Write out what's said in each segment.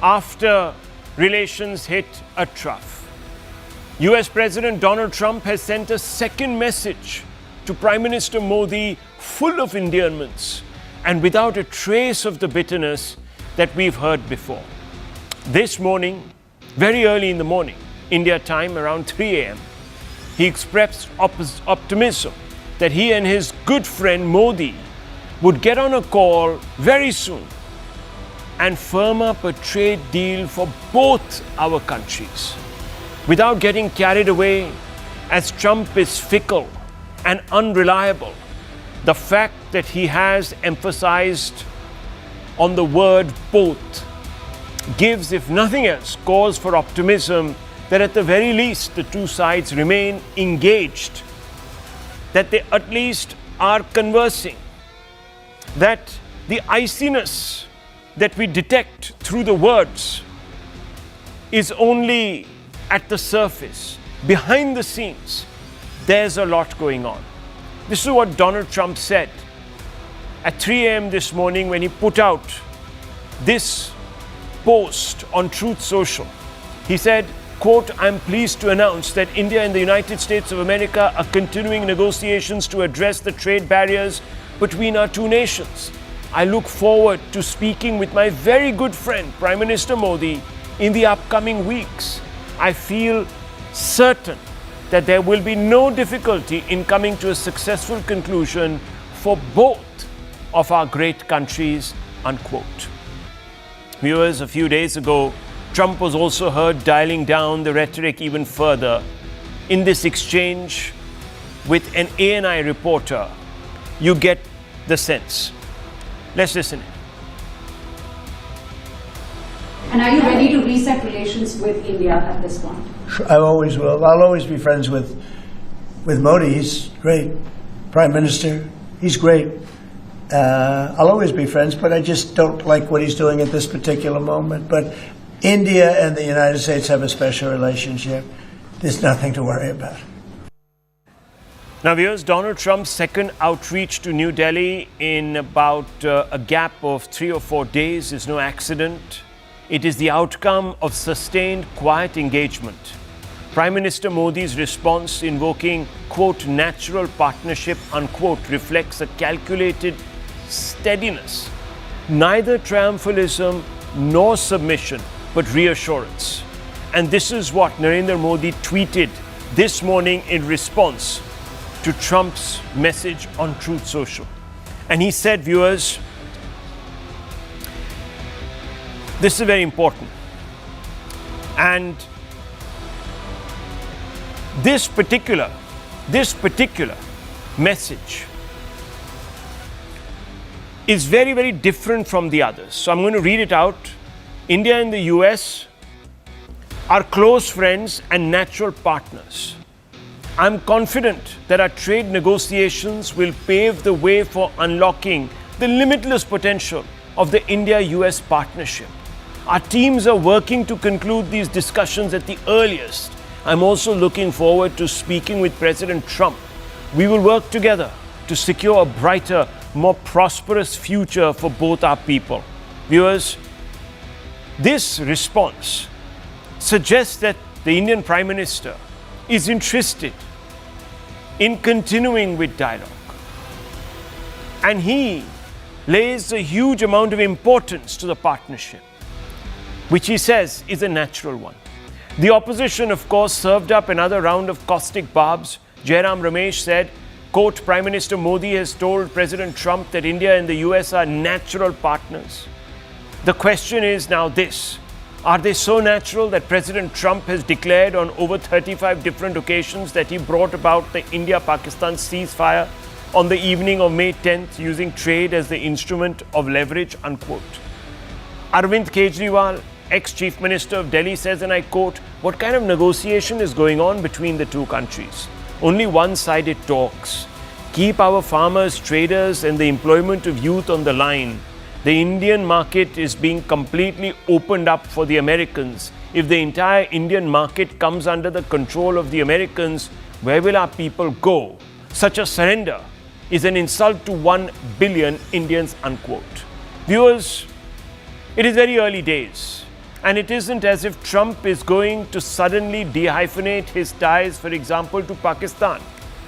after relations hit a trough. US President Donald Trump has sent a second message to Prime Minister Modi full of endearments and without a trace of the bitterness that we've heard before. This morning, very early in the morning, India time around 3 a.m., he expressed optimism that he and his good friend Modi would get on a call very soon and firm up a trade deal for both our countries. Without getting carried away, as Trump is fickle and unreliable, the fact that he has emphasized on the word both gives, if nothing else, cause for optimism that at the very least the two sides remain engaged, that they at least are conversing, that the iciness that we detect through the words is only at the surface. Behind the scenes, there's a lot going on. This is what Donald Trump said at 3 a.m. this morning when he put out this post on Truth Social. He said, quote, "I'm pleased to announce that India and the United States of America are continuing negotiations to address the trade barriers between our two nations. I look forward to speaking with my very good friend, Prime Minister Modi, in the upcoming weeks. I feel certain that there will be no difficulty in coming to a successful conclusion for both of our great countries," unquote. Viewers, a few days ago, Trump was also heard dialing down the rhetoric even further in this exchange with an ANI reporter. You get the sense. Let's listen in. And are you ready to reset relations with India at this point? I always will. I'll always be friends with Modi. He's great. Prime Minister, he's great. I'll always be friends, but I just don't like what he's doing at this particular moment. But India and the United States have a special relationship. There's nothing to worry about. Now, viewers, Donald Trump's second outreach to New Delhi in about a gap of 3 or 4 days is no accident. It is the outcome of sustained, quiet engagement. Prime Minister Modi's response invoking, quote, "natural partnership," unquote, reflects a calculated steadiness, neither triumphalism nor submission, but reassurance. And this is what Narendra Modi tweeted this morning in response to Trump's message on Truth Social. And he said, viewers, this is very important. And this particular message is very, very different from the others. So I'm going to read it out. India and the US are close friends and natural partners. I'm confident that our trade negotiations will pave the way for unlocking the limitless potential of the India-US partnership. Our teams are working to conclude these discussions at the earliest. I'm also looking forward to speaking with President Trump. We will work together to secure a brighter, more prosperous future for both our people. Viewers, this response suggests that the Indian Prime Minister is interested in continuing with dialogue. And he lays a huge amount of importance to the partnership, which he says is a natural one. The opposition, of course, served up another round of caustic barbs. Jairam Ramesh said, quote, "Prime Minister Modi has told President Trump that India and the US are natural partners." The question is now this: are they so natural that President Trump has declared on over 35 different occasions that he brought about the India-Pakistan ceasefire on the evening of May 10th using trade as the instrument of leverage, unquote? Arvind Kejriwal, ex-Chief Minister of Delhi, says, and I quote, "What kind of negotiation is going on between the two countries? Only one-sided talks. Keep our farmers, traders, and the employment of youth on the line. The Indian market is being completely opened up for the Americans. If the entire Indian market comes under the control of the Americans, where will our people go? Such a surrender is an insult to 1 billion Indians," unquote. Viewers, It is very early days, and it isn't as if Trump is going to suddenly dehyphenate his ties, for example, to Pakistan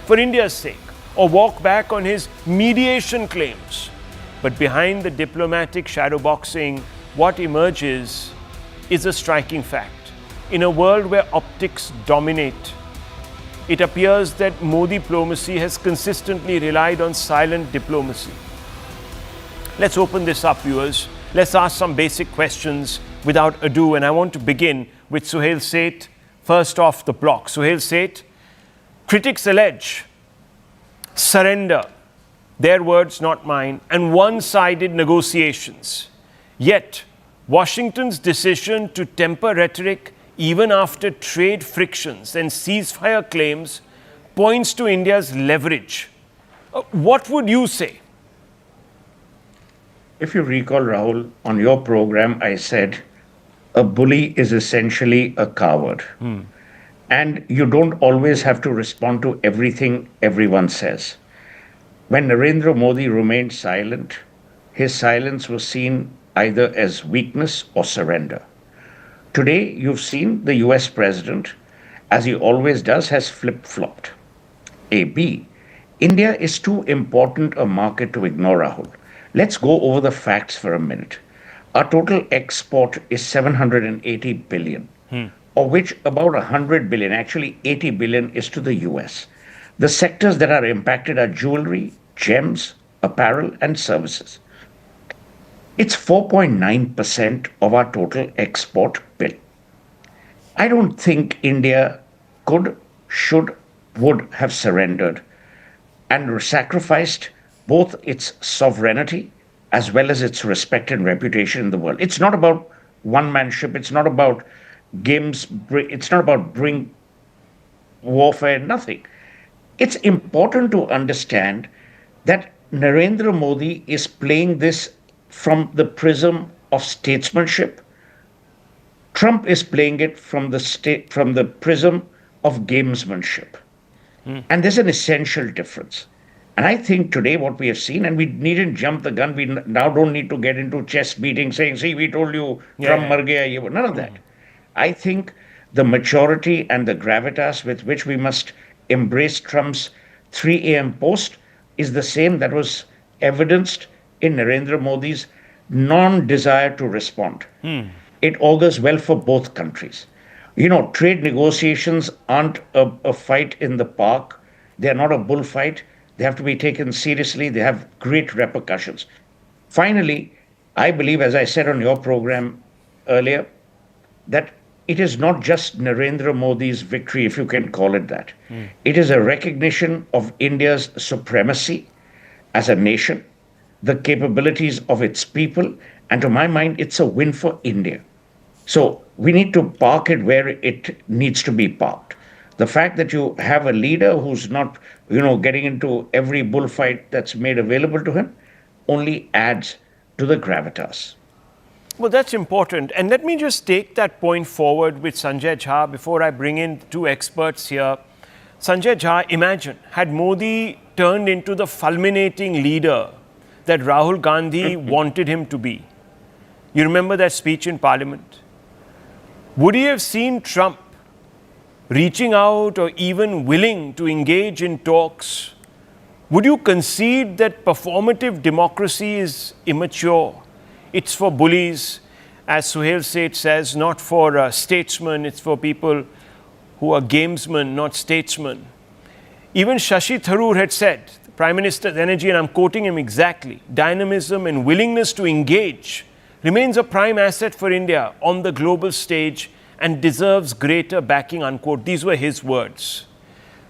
for India's sake, or walk back on his mediation claims. But behind the diplomatic shadowboxing, what emerges is a striking fact. In a world where optics dominate, it appears that Modi diplomacy has consistently relied on silent diplomacy. Let's open this up, viewers. Let's ask some basic questions without ado. And I want to begin with Suhail Seth, first off the block. Suhail Seth, critics allege surrender, their words, not mine, and one-sided negotiations. Yet, Washington's decision to temper rhetoric even after trade frictions and ceasefire claims points to India's leverage. What would you say? If you recall, Rahul, on your program, I said a bully is essentially a coward. And you don't always have to respond to everything everyone says. When Narendra Modi remained silent, his silence was seen either as weakness or surrender. Today, you've seen the US president, as he always does, has flip-flopped. B. India is too important a market to ignore, Rahul. Let's go over the facts for a minute. Our total export is 780 billion, of which about 100 billion, actually 80 billion, is to the US. The sectors that are impacted are jewelry, gems, apparel, and services. It's 4.9% of our total export bill. I don't think India could, should, would have surrendered and sacrificed both its sovereignty as well as its respect and reputation in the world. It's not about one-manship. It's not about games. It's not about bring warfare, nothing. It's important to understand that Narendra Modi is playing this from the prism of statesmanship. Trump is playing it from the prism of gamesmanship. And there's an essential difference. And I think today what we have seen, and we needn't jump the gun, we now don't need to get into chest beating, saying, see, we told you Trump mar gaya, none of that. I think the maturity and the gravitas with which we must embrace Trump's 3 a.m. post is the same that was evidenced in Narendra Modi's non-desire to respond. It augurs well for both countries. You know, trade negotiations aren't a fight in the park. They're not a bullfight. They have to be taken seriously. They have great repercussions. Finally, I believe, as I said on your program earlier, that it is not just Narendra Modi's victory, if you can call it that. It is a recognition of India's supremacy as a nation, the capabilities of its people, and to my mind, it's a win for India. So we need to park it where it needs to be parked. The fact that you have a leader who's not, getting into every bullfight that's made available to him only adds to the gravitas. Well, that's important. And let me just take that point forward with Sanjay Jha before I bring in two experts here. Sanjay Jha, imagine, had Modi turned into the fulminating leader that Rahul Gandhi wanted him to be. You remember that speech in Parliament? Would he have seen Trump reaching out or even willing to engage in talks? Would you concede that performative democracy is immature? It's for bullies, as Suhail Seth says, not for statesmen. It's for people who are gamesmen, not statesmen. Even Shashi Tharoor had said, the Prime Minister's energy, and I'm quoting him exactly, dynamism and willingness to engage remains a prime asset for India on the global stage and deserves greater backing, unquote. These were his words.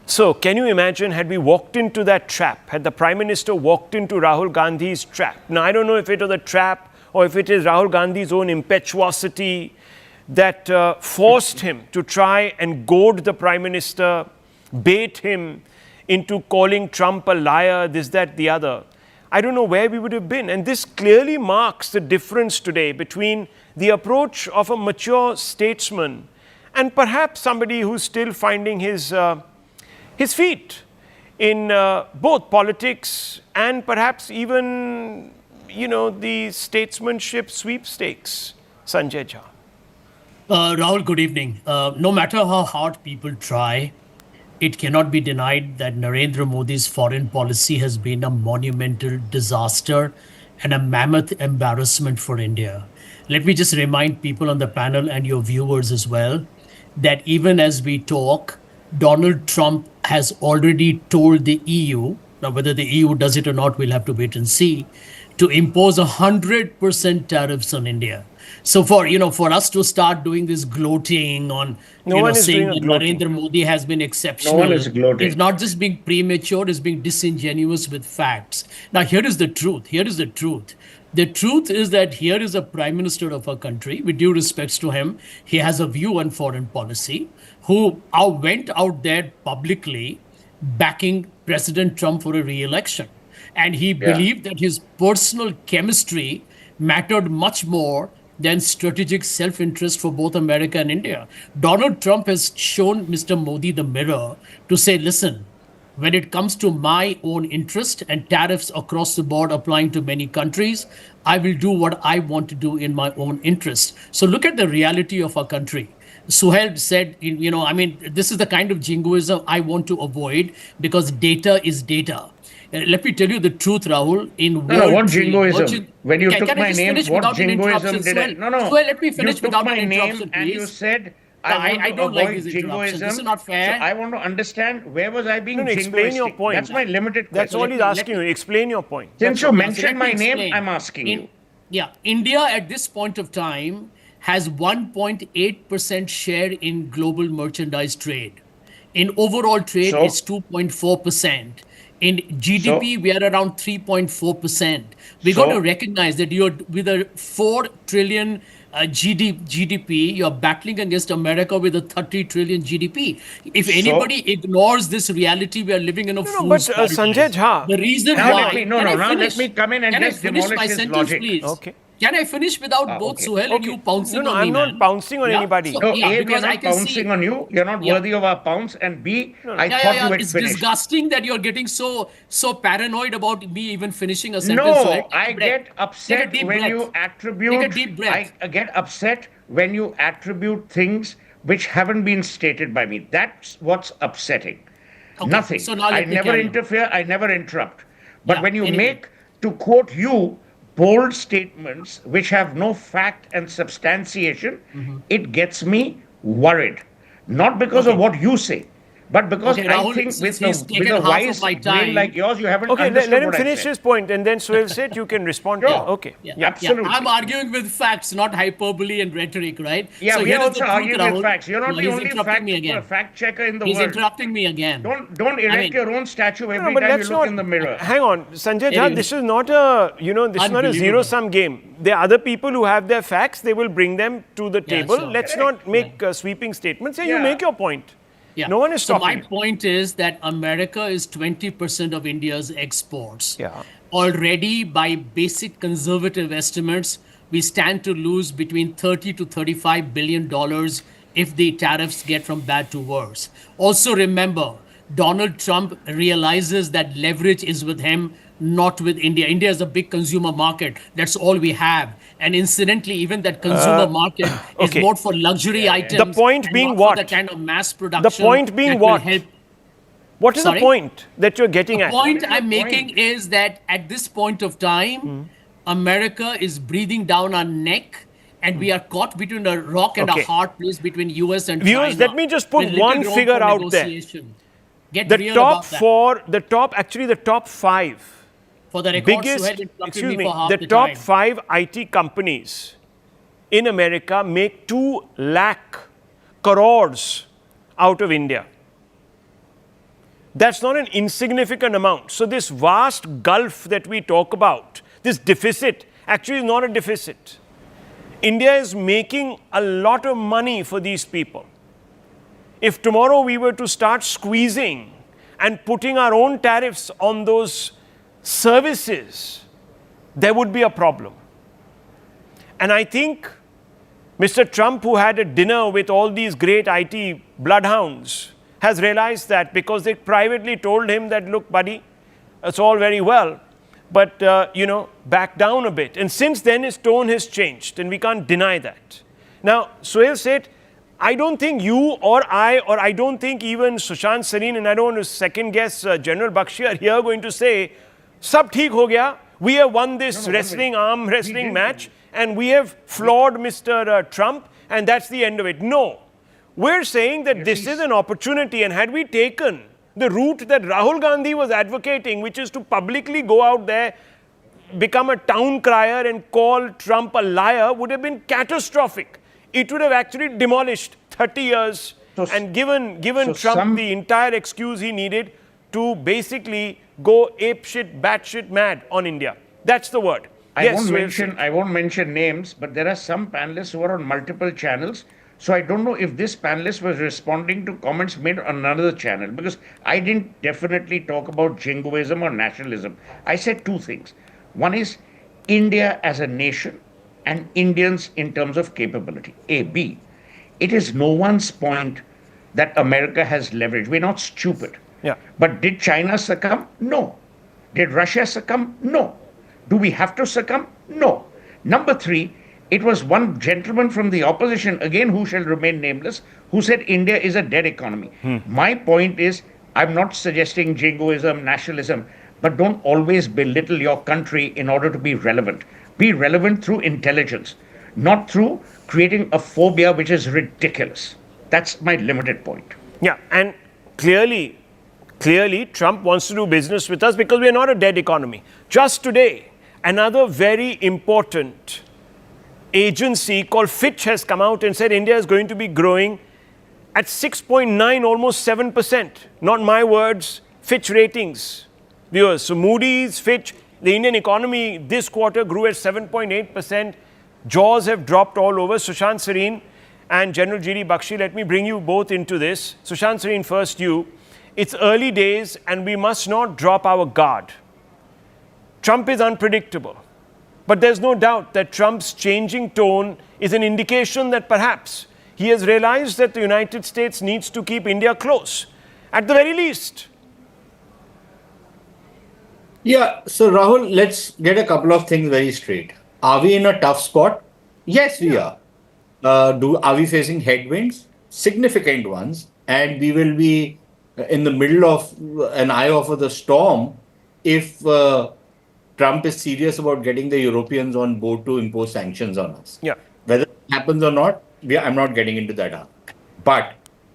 So can you imagine, had we walked into that trap, had the Prime Minister walked into Rahul Gandhi's trap? Now, I don't know if it was a trap or if it is Rahul Gandhi's own impetuosity that forced him to try and goad the Prime Minister, bait him into calling Trump a liar, this, that, the other. I don't know where we would have been. And this clearly marks the difference today between the approach of a mature statesman and perhaps somebody who's still finding his feet in both politics and perhaps even the statesmanship sweepstakes, Sanjay Jha? Rahul, good evening. No matter how hard people try, it cannot be denied that Narendra Modi's foreign policy has been a monumental disaster and a mammoth embarrassment for India. Let me just remind people on the panel and your viewers as well that even as we talk, Donald Trump has already told the EU, now whether the EU does it or not, we'll have to wait and see, to impose 100% tariffs on India. So for us to start doing this gloating on, saying that Narendra Modi has been exceptional, No one is gloating. it's not just being premature, it's being disingenuous with facts. Now, here is the truth. The truth is that here is a prime minister of our country, with due respects to him, he has a view on foreign policy, who went out there publicly backing President Trump for a re-election. And he believed that his personal chemistry mattered much more than strategic self-interest for both America and India. Donald Trump has shown Mr. Modi the mirror to say, listen, when it comes to my own interest and tariffs across the board applying to many countries, I will do what I want to do in my own interest. So look at the reality of our country. Suhail said, this is the kind of jingoism I want to avoid because data is data. Let me tell you the truth, Rahul. What jingoism? When you took my name, what jingoism did I? No. Well, let me finish without an interruption, You took my name and please. you said, I don't like avoid these interruptions. jingoism. This is not fair. So I want to understand, where was I being jingoistic? Explain your point. That's my limited question. That's all he's asking you. Explain your point. Since you mentioned my name, I'm asking you. Yeah, India at this point of time has 1.8% share in global merchandise trade. In overall trade, it's 2.4%. In GDP, we are around 3.4%. We got to recognize that you're with a 4 trillion GDP, you're battling against America with a 30 trillion GDP. If anybody ignores this reality, we are living in a fool's paradise. Sanjay Jha, the reason Now why... let me come in and just demolish his logic. Please? Okay. Can I finish without both Suhail and you pouncing on me, I'm not pouncing on anybody. So, No, A, because we're I not can pouncing see- on you. You're not worthy of our pounce. And B, I thought you had it's finished. disgusting that you're getting so paranoid about me even finishing a sentence. No, Suhail. I get upset when you attribute. Take a deep breath. I get upset when you attribute things which haven't been stated by me. That's what's upsetting. Okay, Nothing. so now I let me never carry on. interfere. I never interrupt. But Yeah, when you anyway. make, to quote you, bold statements which have no fact and substantiation, it gets me worried. Not because of what you say, but because Okay, I Rahul, think since with he's a taken half of wise my brain time- like yours, you haven't Okay, understood let him what I finish said. his point, and then Suhail said you can respond to Sure. it. Okay. Absolutely. I'm arguing with facts, not hyperbole and rhetoric, right? Yeah, so we here are is also the truth, arguing Rahul. with facts. You're not No, the he's only interrupting me again. fact checker in the He's world. interrupting me again. Don't erect your own statue every but time you let's look not. in the mirror. Hang on, Sanjay Jha. Anyway. This is not a this is not a Unbelievable. zero-sum game. There are other people who have their facts. They will bring them to the table. sure. Let's not make sweeping statements. You Yeah. make your point. Yeah. No one is so stopping my you. point is that America is 20% of India's exports. Yeah. Already, by basic conservative estimates, we stand to lose between 30 to 35 billion dollars if the tariffs get from bad to worse. Also remember, Donald Trump realizes that leverage is with him, not with India. India is a big consumer market. That's all we have. And incidentally, even that consumer market okay. is more for luxury items. The point and being not what? For the kind of mass production. The point being that will what? help. What is Sorry? the point that you're getting The at? point I'm point? making is that at this point of time, America is breathing down our neck, and we are caught between a rock and Okay. a hard place between US and Viewers, China. let me just put with little one room figure for out there. negotiation. Get The real top about that. four, the top five For the record, biggest, Suhail interrupted excuse me, for half the the top time. 5 IT companies in America make 2 lakh crores out of India. That's not an insignificant amount. So this vast gulf that we talk about, this deficit, actually is not a deficit. India is making a lot of money for these people. If tomorrow we were to start squeezing and putting our own tariffs on those services, there would be a problem. And I think Mr. Trump, who had a dinner with all these great IT bloodhounds, has realized that, because they privately told him that, look, buddy, it's all very well, but back down a bit. And since then, his tone has changed, and we can't deny that. Now, Suhail said, I don't think you or I don't think even Sushant Sareen, and I don't want to second guess General Bakshi are here going to say, Sab theek ho gaya, we have won this arm wrestling match, and we have floored Mr. Trump, and that's the end of it. No. We're saying that this is an opportunity, and had we taken the route that Rahul Gandhi was advocating, which is to publicly go out there, become a town crier and call Trump a liar, would have been catastrophic. It would have actually demolished 30 years and given Trump the entire excuse he needed to basically go apeshit, batshit mad on India. That's the word. I won't mention names, but there are some panelists who are on multiple channels. So I don't know if this panelist was responding to comments made on another channel, because I didn't definitely talk about jingoism or nationalism. I said two things. One is India as a nation and Indians in terms of capability. A. B. It is no one's point that America has leverage. We're not stupid. Yeah. But did China succumb? No. Did Russia succumb? No. Do we have to succumb? No. Number three, it was one gentleman from the opposition, again, who shall remain nameless, who said India is a dead economy. My point is, I'm not suggesting jingoism, nationalism, but don't always belittle your country in order to be relevant. Be relevant through intelligence, not through creating a phobia which is ridiculous. That's my limited point. Yeah, and clearly, Trump wants to do business with us because we're not a dead economy. Just today, another very important agency called Fitch has come out and said India is going to be growing at 6.9, almost 7%. Not my words, Fitch ratings. Viewers, so Moody's, Fitch, the Indian economy this quarter grew at 7.8%. Jaws have dropped all over. Sushant Sareen and General G.D. Bakshi, let me bring you both into this. Sushant Sareen, first you. It's early days and we must not drop our guard. Trump is unpredictable. But there's no doubt that Trump's changing tone is an indication that perhaps he has realized that the United States needs to keep India close, at the very least. Yeah, so Rahul, let's get a couple of things very straight. Are we in a tough spot? Yes, we are. Are we facing headwinds? Significant ones. And we will be in the middle of an eye of the storm if Trump is serious about getting the Europeans on board to impose sanctions on us. Yeah. Whether it happens or not, I'm not getting into that. But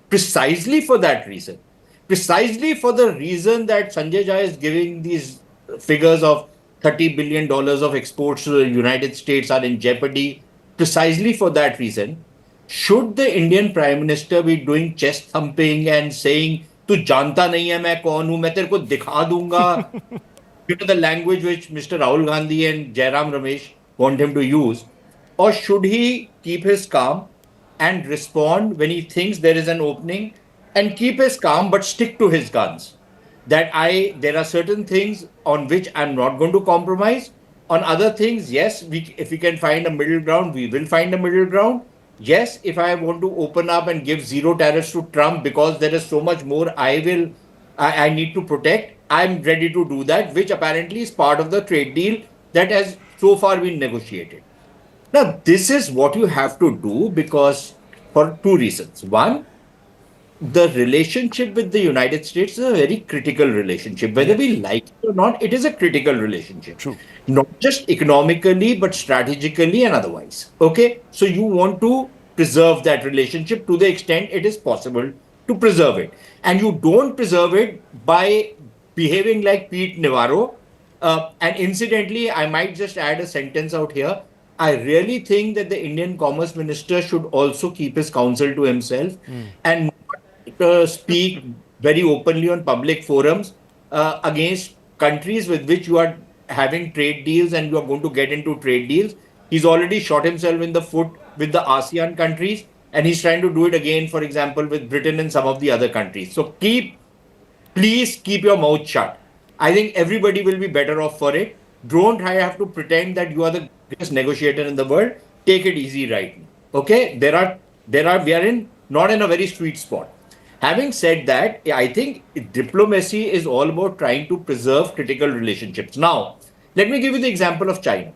precisely for that reason, precisely for the reason that Sanjay Jha is giving these figures of $30 billion of exports to the United States are in jeopardy, precisely for that reason, should the Indian Prime Minister be doing chest thumping and saying, "Tu janta nahi hai main kaun hu, main tere ko dikha dunga," the language which Mr. Rahul Gandhi and Jairam Ramesh want him to use? Or should he keep his calm and respond when he thinks there is an opening and keep his calm but stick to his guns? That there are certain things on which I'm not going to compromise. On other things, yes, if we can find a middle ground, we will find a middle ground. Yes, if I want to open up and give zero tariffs to Trump because there is so much more I need to protect, I'm ready to do that, which apparently is part of the trade deal that has so far been negotiated. Now, this is what you have to do because for two reasons. One, the relationship with the United States is a very critical relationship. Whether we like it or not, it is a critical relationship. True. Not just economically, but strategically and otherwise. Okay? So you want to preserve that relationship to the extent it is possible to preserve it. And you don't preserve it by behaving like Pete Navarro. And incidentally, I might just add a sentence out here. I really think that the Indian Commerce Minister should also keep his counsel to himself and not speak very openly on public forums against countries with which you are having trade deals and you are going to get into trade deals. He's already shot himself in the foot with the ASEAN countries and he's trying to do it again, for example, with Britain and some of the other countries. So please keep your mouth shut. I think everybody will be better off for it. Don't have to pretend that you are the greatest negotiator in the world. Take it easy right now. Okay? We are not in a very sweet spot. Having said that, I think diplomacy is all about trying to preserve critical relationships. Now, Let me give you the example of China.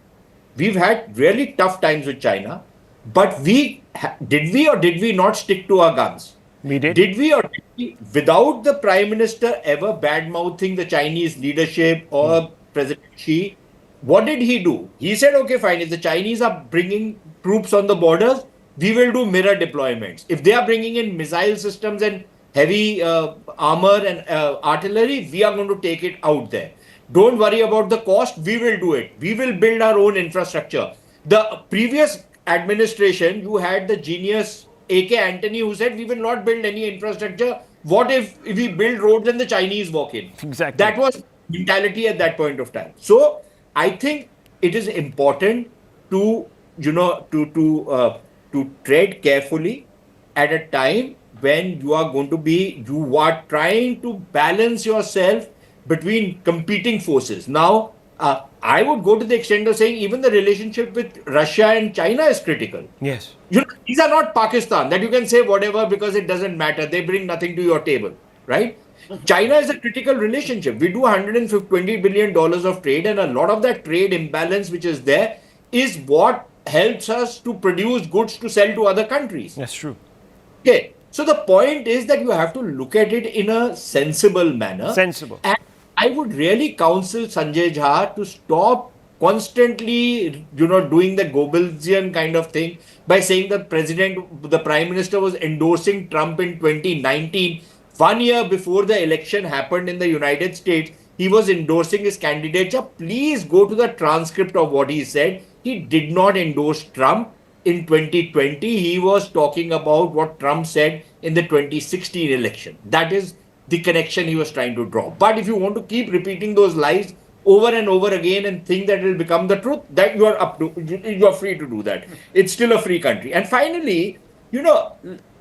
We've had really tough times with China, but did we not stick to our guns? We did. Did we or did we, without the Prime Minister ever bad-mouthing the Chinese leadership or President Xi, what did he do? He said, okay, fine, if the Chinese are bringing troops on the borders, we will do mirror deployments. If they are bringing in missile systems and heavy armor and artillery, we are going to take it out there. Don't worry about the cost, we will do it. We will build our own infrastructure. The previous administration, you had the genius A.K. Antony who said, we will not build any infrastructure. What if we build roads and the Chinese walk in? Exactly. That was mentality at that point of time. So I think it is important to, to tread carefully at a time when you are trying to balance yourself between competing forces. Now, I would go to the extent of saying even the relationship with Russia and China is critical. Yes. These are not Pakistan that you can say whatever because it doesn't matter. They bring nothing to your table, right? China is a critical relationship. We do $120 billion of trade, and a lot of that trade imbalance which is there is what helps us to produce goods to sell to other countries. That's true. Okay. So the point is that you have to look at it in a sensible manner. Sensible. And I would really counsel Sanjay Jha to stop constantly, doing the Goebbelsian kind of thing by saying that the Prime Minister was endorsing Trump in 2019. 1 year before the election happened in the United States, he was endorsing his candidature. Please go to the transcript of what he said. He did not endorse Trump. In 2020, he was talking about what Trump said in the 2016 election. That is the connection he was trying to draw. But if you want to keep repeating those lies over and over again and think that it will become the truth, that you are free to do that. It's still a free country. And finally,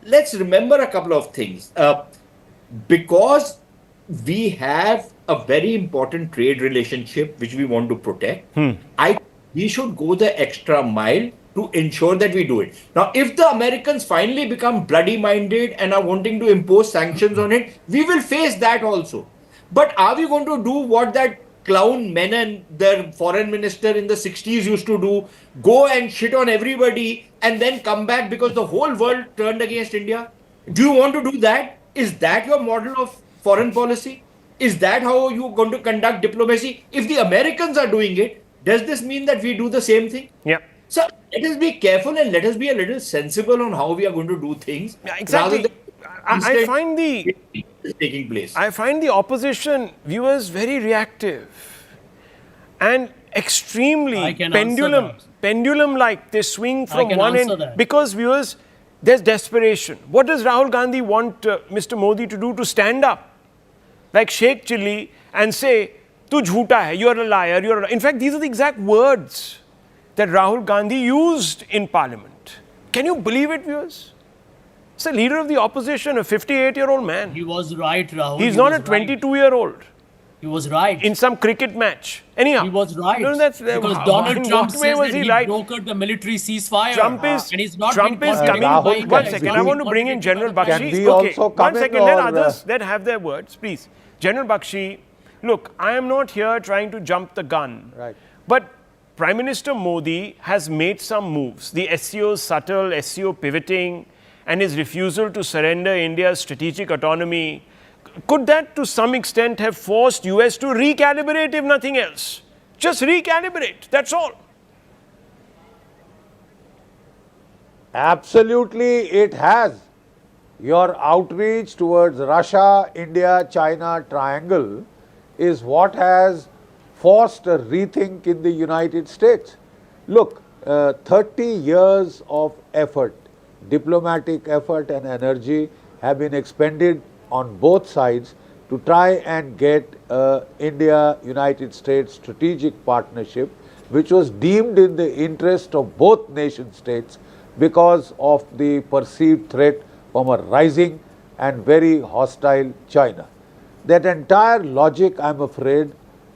let's remember a couple of things. Because we have a very important trade relationship which we want to protect, we should go the extra mile to ensure that we do it. Now, if the Americans finally become bloody-minded and are wanting to impose sanctions on it, we will face that also. But are we going to do what that clown Menon, the foreign minister in the 60s used to do, go and shit on everybody and then come back because the whole world turned against India? Do you want to do that? Is that your model of foreign policy? Is that how you're going to conduct diplomacy? If the Americans are doing it, does this mean that we do the same thing? Yeah. So let us be careful and let us be a little sensible on how we are going to do things. Yeah, exactly. I find taking place. I find the opposition viewers very reactive and extremely pendulum-like. They swing from one end because viewers, there's desperation. What does Rahul Gandhi want Mr. Modi to do? To stand up like Sheikh Chilli and say, "Tu jhoota hai, you're a liar." In fact, these are the exact words that Rahul Gandhi used in Parliament. Can you believe it, viewers? It's the leader of the opposition, a 58-year-old man. He was right, Rahul. He's not a 22-year-old. He was right. In some cricket match. Anyhow. He was right. No, that's, because Donald Trump says was that he right? brokered the military ceasefire. Trump is, and he's not Trump is coming. Rahul, One second. I want to bring in General Bakshi. Can we also come one second. in Let or, others that have their words, please. General Bakshi, look, I am not here trying to jump the gun. Right. But Prime Minister Modi has made some moves. The SCO's subtle SCO pivoting and his refusal to surrender India's strategic autonomy. Could that to some extent have forced US to recalibrate if nothing else? Just recalibrate, that's all. Absolutely, it has. Your outreach towards Russia, India, China triangle is what has forced a rethink in the United States. Look, 30 years of effort, diplomatic effort and energy have been expended on both sides to try and get India-United States strategic partnership, which was deemed in the interest of both nation states because of the perceived threat from a rising and very hostile China. That entire logic, I'm afraid,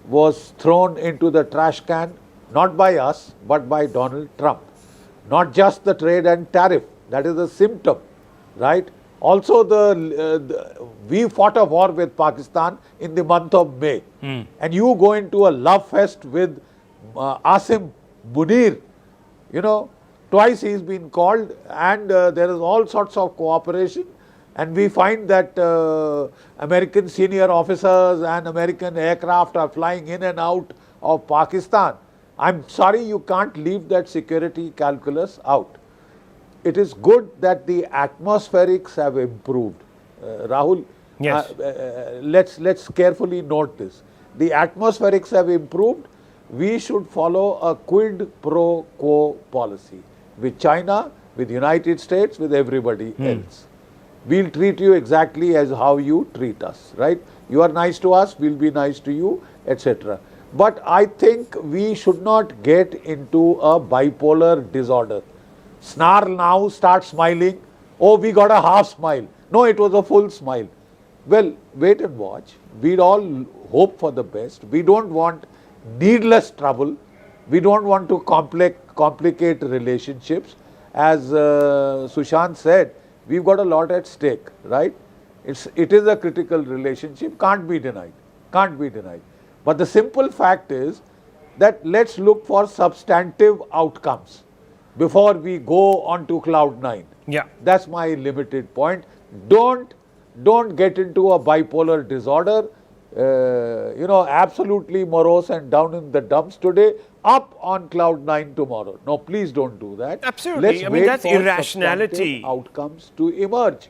was thrown into the trash can, not by us, but by Donald Trump. Not just the trade and tariff, that is a symptom, right? Also, we fought a war with Pakistan in the month of May. And you go into a love fest with Asim Munir, twice he's been called, and there is all sorts of cooperation, and we find that American senior officers and American aircraft are flying in and out of Pakistan. I'm sorry, you can't leave that security calculus out. It is good that the atmospherics have improved. Rahul, Yes. let's carefully note this. The atmospherics have improved. We should follow a quid pro quo policy with China, with United States, with everybody else. We'll treat you exactly as how you treat us, right? You are nice to us, we'll be nice to you, etc. But I think we should not get into a bipolar disorder. Snarl now, start smiling. Oh, we got a half smile. No, it was a full smile. Well, wait and watch. We'd all hope for the best. We don't want needless trouble. We don't want to complicate relationships. As Sushant said, we've got a lot at stake, right? It is a critical relationship, can't be denied. But the simple fact is that let's look for substantive outcomes before we go on to cloud nine. Yeah. That's my limited point. Don't get into a bipolar disorder, absolutely morose and down in the dumps today, up on cloud nine tomorrow. No, please don't do that. Absolutely. Let's wait that's for irrationality. substantive outcomes to emerge.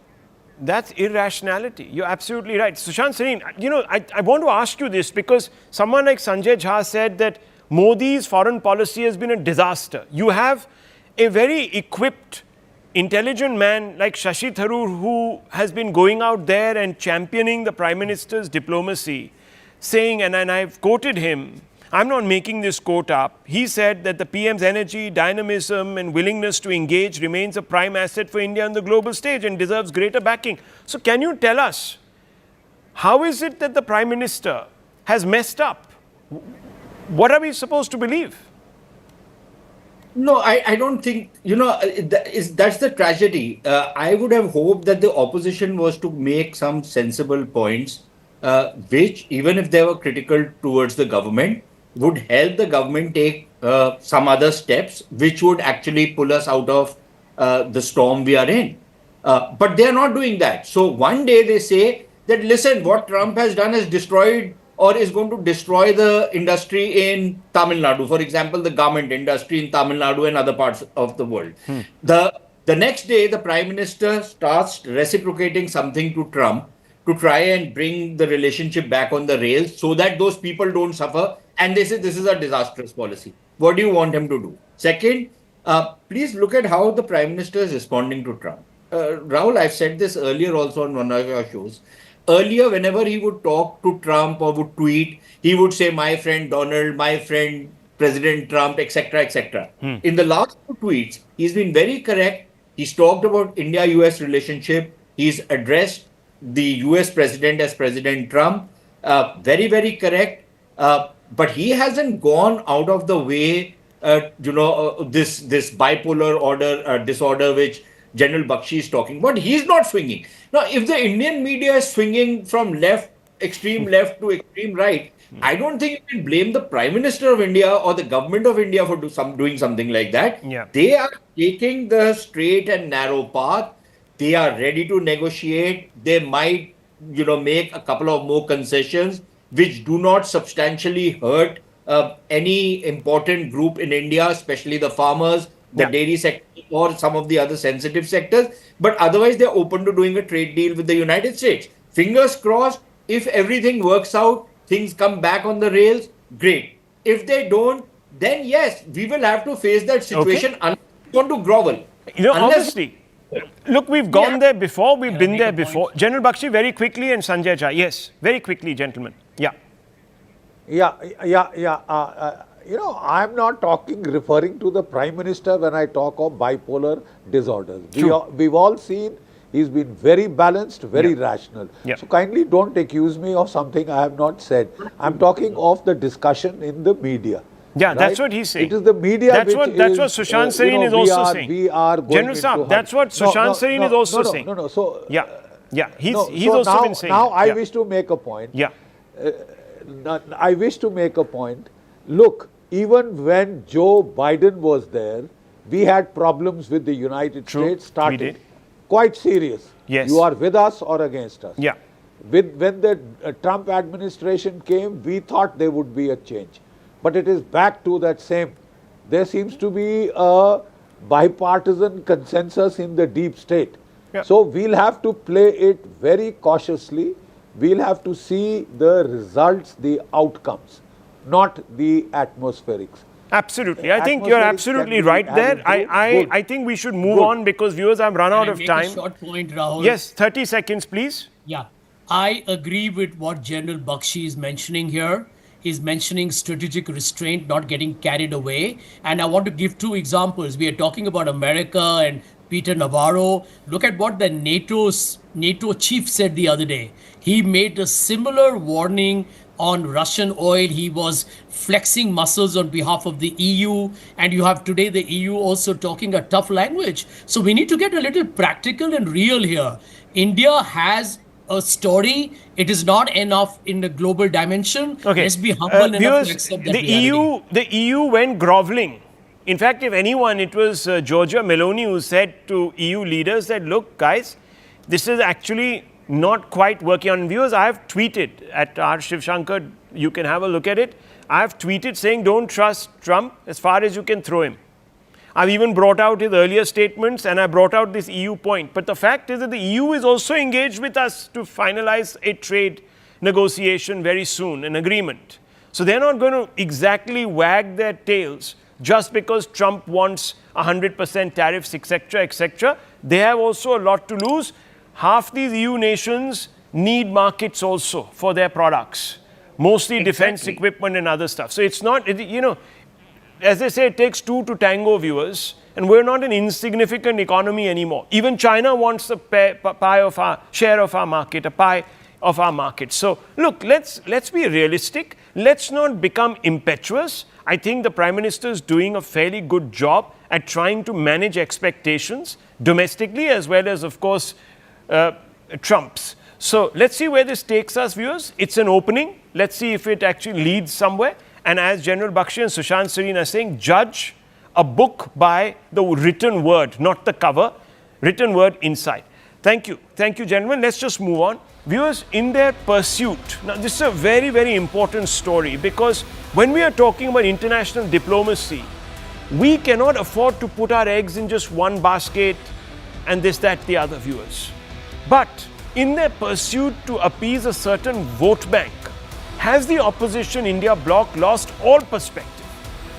That's irrationality. You're absolutely right. Sushant Sareen, I want to ask you this because someone like Sanjay Jha said that Modi's foreign policy has been a disaster. You have a very equipped, intelligent man like Shashi Tharoor who has been going out there and championing the Prime Minister's diplomacy, saying, and I've quoted him, I'm not making this quote up. He said that the PM's energy, dynamism and willingness to engage remains a prime asset for India on the global stage and deserves greater backing. So can you tell us, how is it that the Prime Minister has messed up? What are we supposed to believe? No, I don't think, that's the tragedy. I would have hoped that the opposition was to make some sensible points, which, even if they were critical towards the government, would help the government take some other steps, which would actually pull us out of the storm we are in. But they are not doing that. So one day they say that, listen, what Trump has done is destroyed or is going to destroy the industry in Tamil Nadu, for example, the garment industry in Tamil Nadu and other parts of the world. The next day, the Prime Minister starts reciprocating something to Trump to try and bring the relationship back on the rails so that those people don't suffer. And they say this is a disastrous policy. What do you want him to do? Second, please look at how the Prime Minister is responding to Trump. Rahul, I've said this earlier also on one of your shows. Earlier, whenever he would talk to Trump or would tweet, he would say, my friend Donald, my friend President Trump, etc., etc. In the last two tweets, he's been very correct. He's talked about India-US relationship. He's addressed the US president as President Trump. Very, very correct. But he hasn't gone out of the way, this bipolar order disorder which General Bakshi is talking about. He's not swinging. Now, if the Indian media is swinging from extreme left to extreme right, I don't think you can blame the Prime Minister of India or the government of India for doing something like that. Yeah. They are taking the straight and narrow path. They are ready to negotiate. They might, make a couple of more concessions which do not substantially hurt any important group in India, especially the farmers, the dairy sector, or some of the other sensitive sectors. But otherwise, they're open to doing a trade deal with the United States. Fingers crossed, if everything works out, things come back on the rails, great. If they don't, then yes, we will have to face that situation unless we want to grovel. Obviously. Look, we've gone there before, we've been there before. General Bakshi, very quickly, and Sanjay Jha. Yes, very quickly, gentlemen. I'm not referring to the Prime Minister when I talk of bipolar disorders. We've all seen he's been very balanced, very rational. So kindly don't accuse me of something I have not said. I'm talking of the discussion in the media. Yeah, right? That's what he's saying. It is the media that's what Sushant Sareen is also saying. We are going General Saab, that's what Sushant Sareen is also saying. So he's also been saying. Now I wish to make a point. Yeah. I wish to make a point. Look, even when Joe Biden was there, we had problems with the United True, States we started. did. Quite serious. Yes. You are with us or against us. Yeah. When the Trump administration came, we thought there would be a change. But it is back to that same. There seems to be a bipartisan consensus in the deep state. Yeah. So we'll have to play it very cautiously. We'll have to see the results, the outcomes, not the atmospherics. Absolutely. I think you're Atmospherics absolutely can be right there. added to. Good. I think we should move Good. on because viewers have run out Can I of make time. a short point, Rahul? Yes, 30 seconds, please. Yeah, I agree with what General Bakshi is mentioning here. He's mentioning strategic restraint, not getting carried away. And I want to give two examples. We are talking about America and Peter Navarro. Look at what the NATO chief said the other day. He made a similar warning on Russian oil. He was flexing muscles on behalf of the EU. And you have today the EU also talking a tough language. So we need to get a little practical and real here. India has a story. It is not enough in the global dimension. Okay. Let's be humble enough viewers, to accept that the reality. the EU went groveling. In fact, if anyone, it was Giorgia Meloni who said to EU leaders that, look, guys, this is actually not quite working on. Viewers, I have tweeted at R. Shivshankar, you can have a look at it. I have tweeted saying don't trust Trump as far as you can throw him. I've even brought out his earlier statements and I brought out this EU point. But the fact is that the EU is also engaged with us to finalize a trade negotiation very soon, an agreement. So they're not going to exactly wag their tails just because Trump wants 100% tariffs, etc., etc. They have also a lot to lose. Half these EU nations need markets also for their products, mostly defense equipment and other stuff. So it's not, you know, as they say, it takes two to tango, viewers, and we're not an insignificant economy anymore. Even China wants a pie of our share of our market, a pie of our market. So look, let's be realistic. Let's not become impetuous. I think the Prime Minister is doing a fairly good job at trying to manage expectations domestically as well as, of course, Trump's. So let's see where this takes us, viewers. It's an opening. Let's see if it actually leads somewhere. And as General Bakshi and Sushant Sareen are saying, judge a book by the written word, not the cover, written word inside. Thank you. Thank you, gentlemen. Let's just move on. Viewers, in their pursuit, now this is a very, very important story because when we are talking about international diplomacy, we cannot afford to put our eggs in just one basket and this, that, the other, viewers. But in their pursuit to appease a certain vote bank, has the opposition India bloc lost all perspective?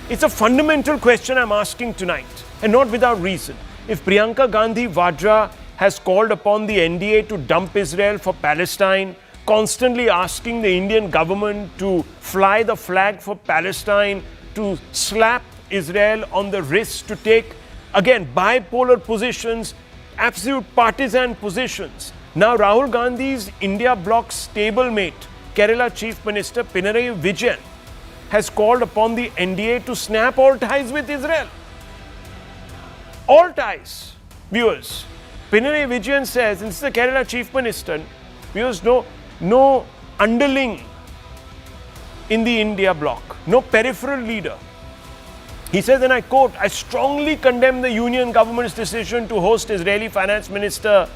It's a fundamental question I'm asking tonight, and not without reason. If Priyanka Gandhi Vadra has called upon the NDA to dump Israel for Palestine, constantly asking the Indian government to fly the flag for Palestine, to slap Israel on the wrist, to take, again, bipolar positions, absolute partisan positions. Now Rahul Gandhi's India bloc stablemate, Kerala Chief Minister Pinarayi Vijayan, has called upon the NDA to snap all ties with Israel. All ties, viewers. Pinarayi Vijayan says, and this is the Kerala Chief Minister, viewers, no underling in the India bloc, no peripheral leader. He says, and I quote, I strongly condemn the union government's decision to host Israeli Finance Minister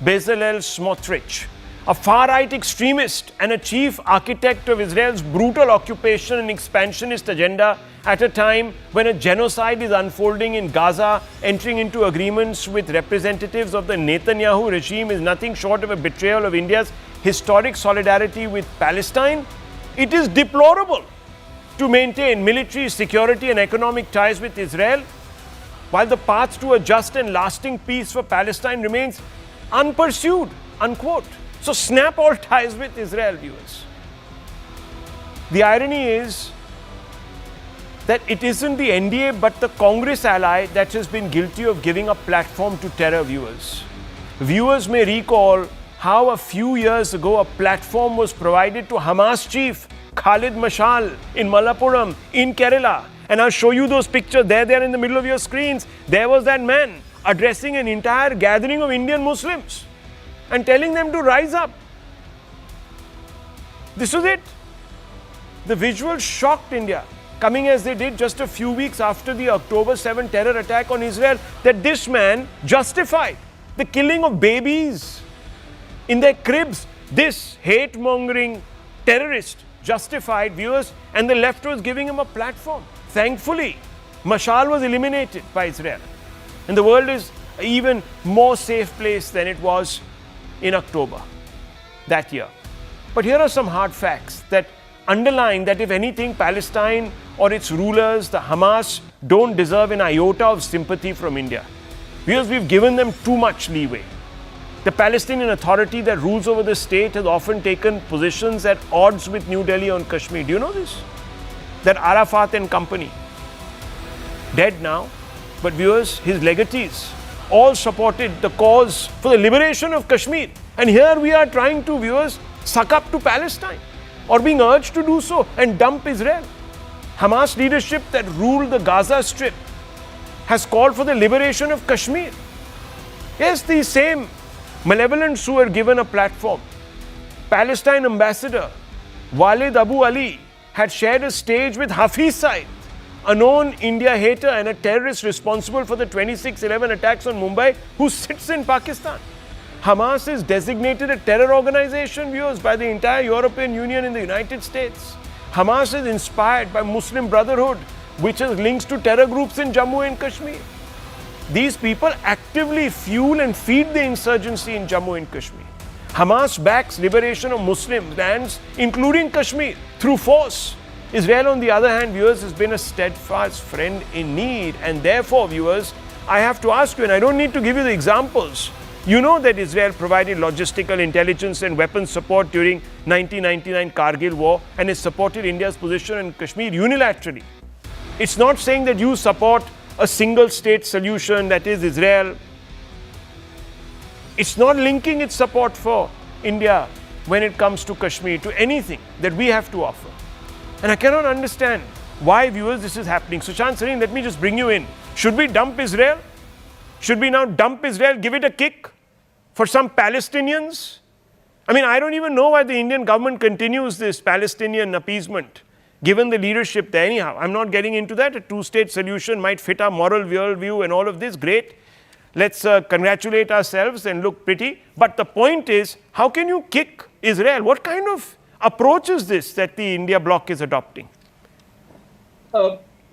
Bezalel Smotrich, a far-right extremist and a chief architect of Israel's brutal occupation and expansionist agenda at a time when a genocide is unfolding in Gaza. Entering into agreements with representatives of the Netanyahu regime is nothing short of a betrayal of India's historic solidarity with Palestine. It is deplorable to maintain military, security and economic ties with Israel while the path to a just and lasting peace for Palestine remains unpursued, unquote. So snap all ties with Israel, viewers. The irony is that it isn't the NDA but the Congress ally that has been guilty of giving a platform to terror, viewers. Viewers may recall how a few years ago a platform was provided to Hamas chief Khalid Mashal in Malappuram in Kerala. And I'll show you those pictures. There in the middle of your screens. There was that man addressing an entire gathering of Indian Muslims and telling them to rise up. This was it. The visual shocked India. coming as they did just a few weeks after the October 7 terror attack on Israel, that this man justified the killing of babies in their cribs. This hate-mongering terrorist justified, viewers, and the left was giving him a platform. Thankfully, Mashal was eliminated by Israel, and the world is an even more safe place than it was in October that year. But here are some hard facts that underline that, if anything, Palestine or its rulers, the Hamas, don't deserve an iota of sympathy from India. Because we've given them too much leeway. The Palestinian Authority that rules over the state has often taken positions at odds with New Delhi on Kashmir. Do you know this? That Arafat and company, dead now, but viewers, his legatees all supported the cause for the liberation of Kashmir. And here we are trying to, viewers, suck up to Palestine, or being urged to do so, and dump Israel. Hamas leadership that ruled the Gaza Strip has called for the liberation of Kashmir. Yes, the same malevolents who were given a platform. Palestine ambassador Walid Abu Ali had shared a stage with Hafiz Saeed, a known India hater and a terrorist responsible for the 26/11 attacks on Mumbai, who sits in Pakistan. Hamas is designated a terror organization, viewers, by the entire European Union and the United States. Hamas is inspired by Muslim Brotherhood, which has links to terror groups in Jammu and Kashmir. These people actively fuel and feed the insurgency in Jammu and Kashmir. Hamas backs liberation of Muslim lands, including Kashmir, through force. Israel, on the other hand, viewers, has been a steadfast friend in need. And therefore, viewers, I have to ask you, and I don't need to give you the examples. You know that Israel provided logistical, intelligence and weapons support during 1999 Kargil war and has supported India's position in Kashmir unilaterally. It's not saying that you support a single state solution, that is Israel. It's not linking its support for India when it comes to Kashmir to anything that we have to offer. And I cannot understand why, viewers, this is happening. Sushant Sareen, let me just bring you in. Should we dump Israel? Should we now dump Israel, give it a kick for some Palestinians? I mean, I don't even know why the Indian government continues this Palestinian appeasement, given the leadership there. Anyhow, I'm not getting into that. A two-state solution might fit our moral worldview and all of this. Great. Let's congratulate ourselves and look pretty. But the point is, how can you kick Israel? What kind of approach is this that the India bloc is adopting?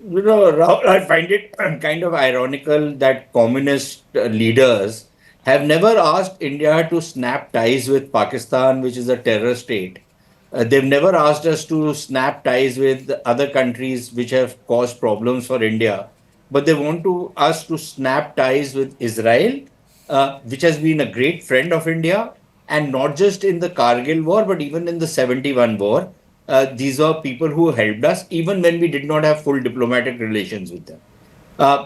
Rahul, I find it kind of ironical that communist leaders have never asked India to snap ties with Pakistan, which is a terror state. They've never asked us to snap ties with other countries which have caused problems for India. But they want us to snap ties with Israel, which has been a great friend of India. And not just in the Kargil war, but even in the 71 war. These are people who helped us, even when we did not have full diplomatic relations with them.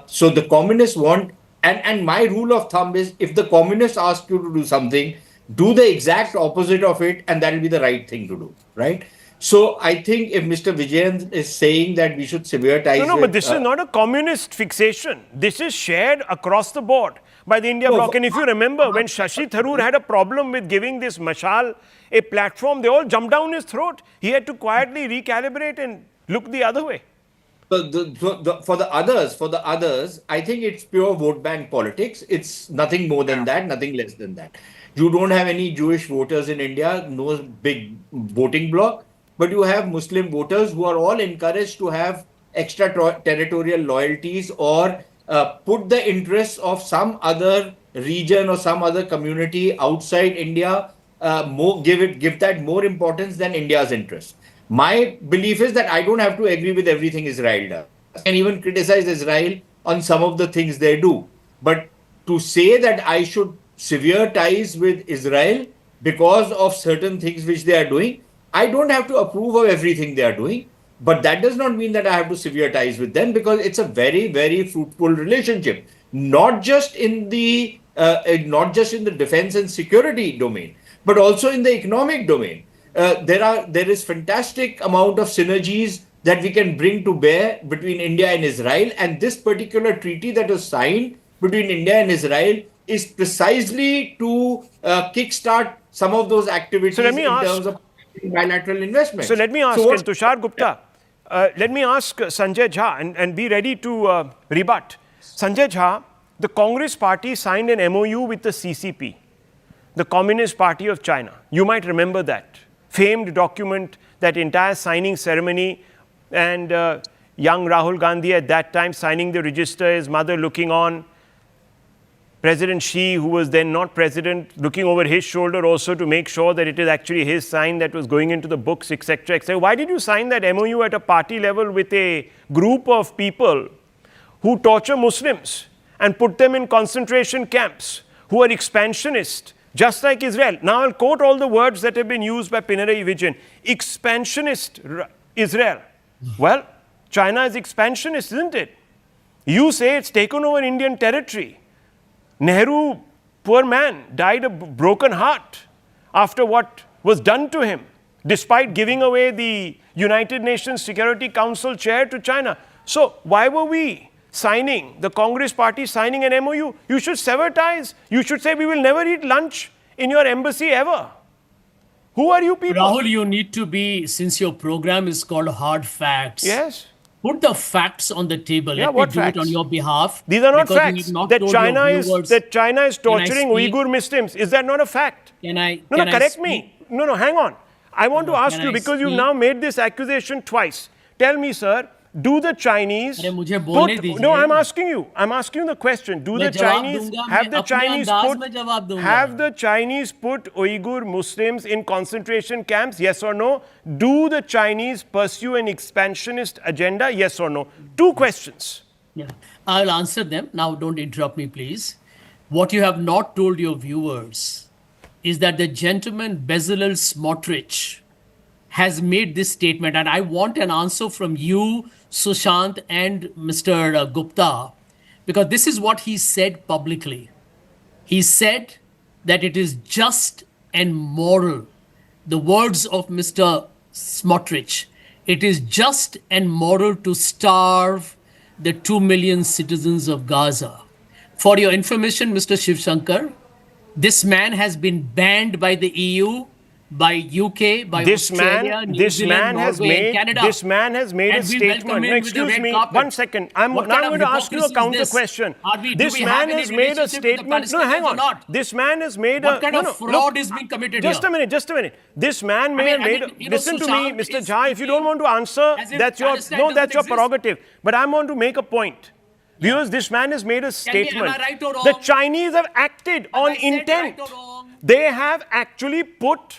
So the communists want, and my rule of thumb is, if the communists ask you to do something, do the exact opposite of it, and that will be the right thing to do, right? So I think if Mr. Vijayan is saying that we should sever ties No, but this is not a communist fixation. This is shared across the board by the India bloc. And if you remember, when Shashi Tharoor had a problem with giving this Mashal a platform, they all jumped down his throat. He had to quietly recalibrate and look the other way. For the others, I think it's pure vote bank politics. It's nothing more than that, nothing less than that. You don't have any Jewish voters in India, no big voting bloc, but you have Muslim voters who are all encouraged to have extraterritorial loyalties or put the interests of some other region or some other community outside India, give that more importance than India's interests. My belief is that I don't have to agree with everything Israel does. I can even criticize Israel on some of the things they do. But to say that I should sever ties with Israel because of certain things which they are doing, I don't have to approve of everything they are doing. But that does not mean that I have to sever ties with them, because it's a very, very fruitful relationship, not just in the defense and security domain, but also in the economic domain. There is fantastic amount of synergies that we can bring to bear between India and Israel, and this particular treaty that was signed between India and Israel is precisely to kickstart some of those activities in terms of bilateral investment. So let me ask, Tushar Gupta, let me ask Sanjay Jha and be ready to rebut. Sanjay Jha, the Congress party signed an MOU with the CCP, the Communist Party of China. You might remember that famed document, that entire signing ceremony, and young Rahul Gandhi at that time signing the register, his mother looking on, President Xi, who was then not president, looking over his shoulder also to make sure that it is actually his sign that was going into the books, etc., etc. Why did you sign that MOU at a party level with a group of people who torture Muslims and put them in concentration camps, who are expansionist, just like Israel? Now I'll quote all the words that have been used by Pinarayi Vijayan. Expansionist Israel. Well, China is expansionist, isn't it? You say it's taken over Indian territory. Nehru, poor man, died a broken heart after what was done to him, despite giving away the United Nations Security Council chair to China. So why were we signing, the Congress party signing an MOU? You should sever ties. You should say we will never eat lunch in your embassy ever. Who are you people? Rahul, you need to be, since your program is called Hard Facts. Yes. Put the facts on the table. Yeah, Let what me do facts? it on your behalf. These are not because you facts. have not That told China your is viewers- torturing speak? Uyghur Muslims. Is that not a fact? Can I? No, can I correct speak? me. No, hang on. I want to ask can you, I because you've speak? now made this accusation twice. Tell me, sir, do the Chinese अरे मुझे बोलने put, दीजिए। no, I'm asking you the question. Do मैं the जवाब Chinese दूंगा, have मैं the अपने Chinese अंदाज put में जवाब दूंगा। have the Chinese put Uyghur Muslims in concentration camps? Yes or no? Do the Chinese pursue an expansionist agenda? Yes or no? Two questions. Yeah. I'll answer them. Now, don't interrupt me, please. What you have not told your viewers is that the gentleman Bezalel Smotrich has made this statement, and I want an answer from you, Sushant, and Mr. Gupta, because this is what he said publicly. He said that it is just and moral. The words of Mr. Smotrich. It is just and moral to starve the 2 million citizens of Gaza. For your information, Mr. Shiv Shankar, this man has been banned by the EU, by UK, by Australia, New Zealand, Norway, and Canada. This man has made a And we welcome statement. him No, with the excuse red me, carpet. 1 second. I'm What now kind going of to ask you a hypocrisy is counter this? question. Do This we have man any has made a relationship with the statement. No, hang Palestinians or on. not? This man has made What kind of look, fraud is being committed just here? Just a minute. This man may have made. Listen to me, Sushant Mr. is Jha. If you don't want to answer, as if that's your Palestine doesn't that's your exist. prerogative. But I want to make a point. Viewers, this man has made a Am I statement. right or wrong? The Chinese have acted on I said intent. right or wrong? They have actually put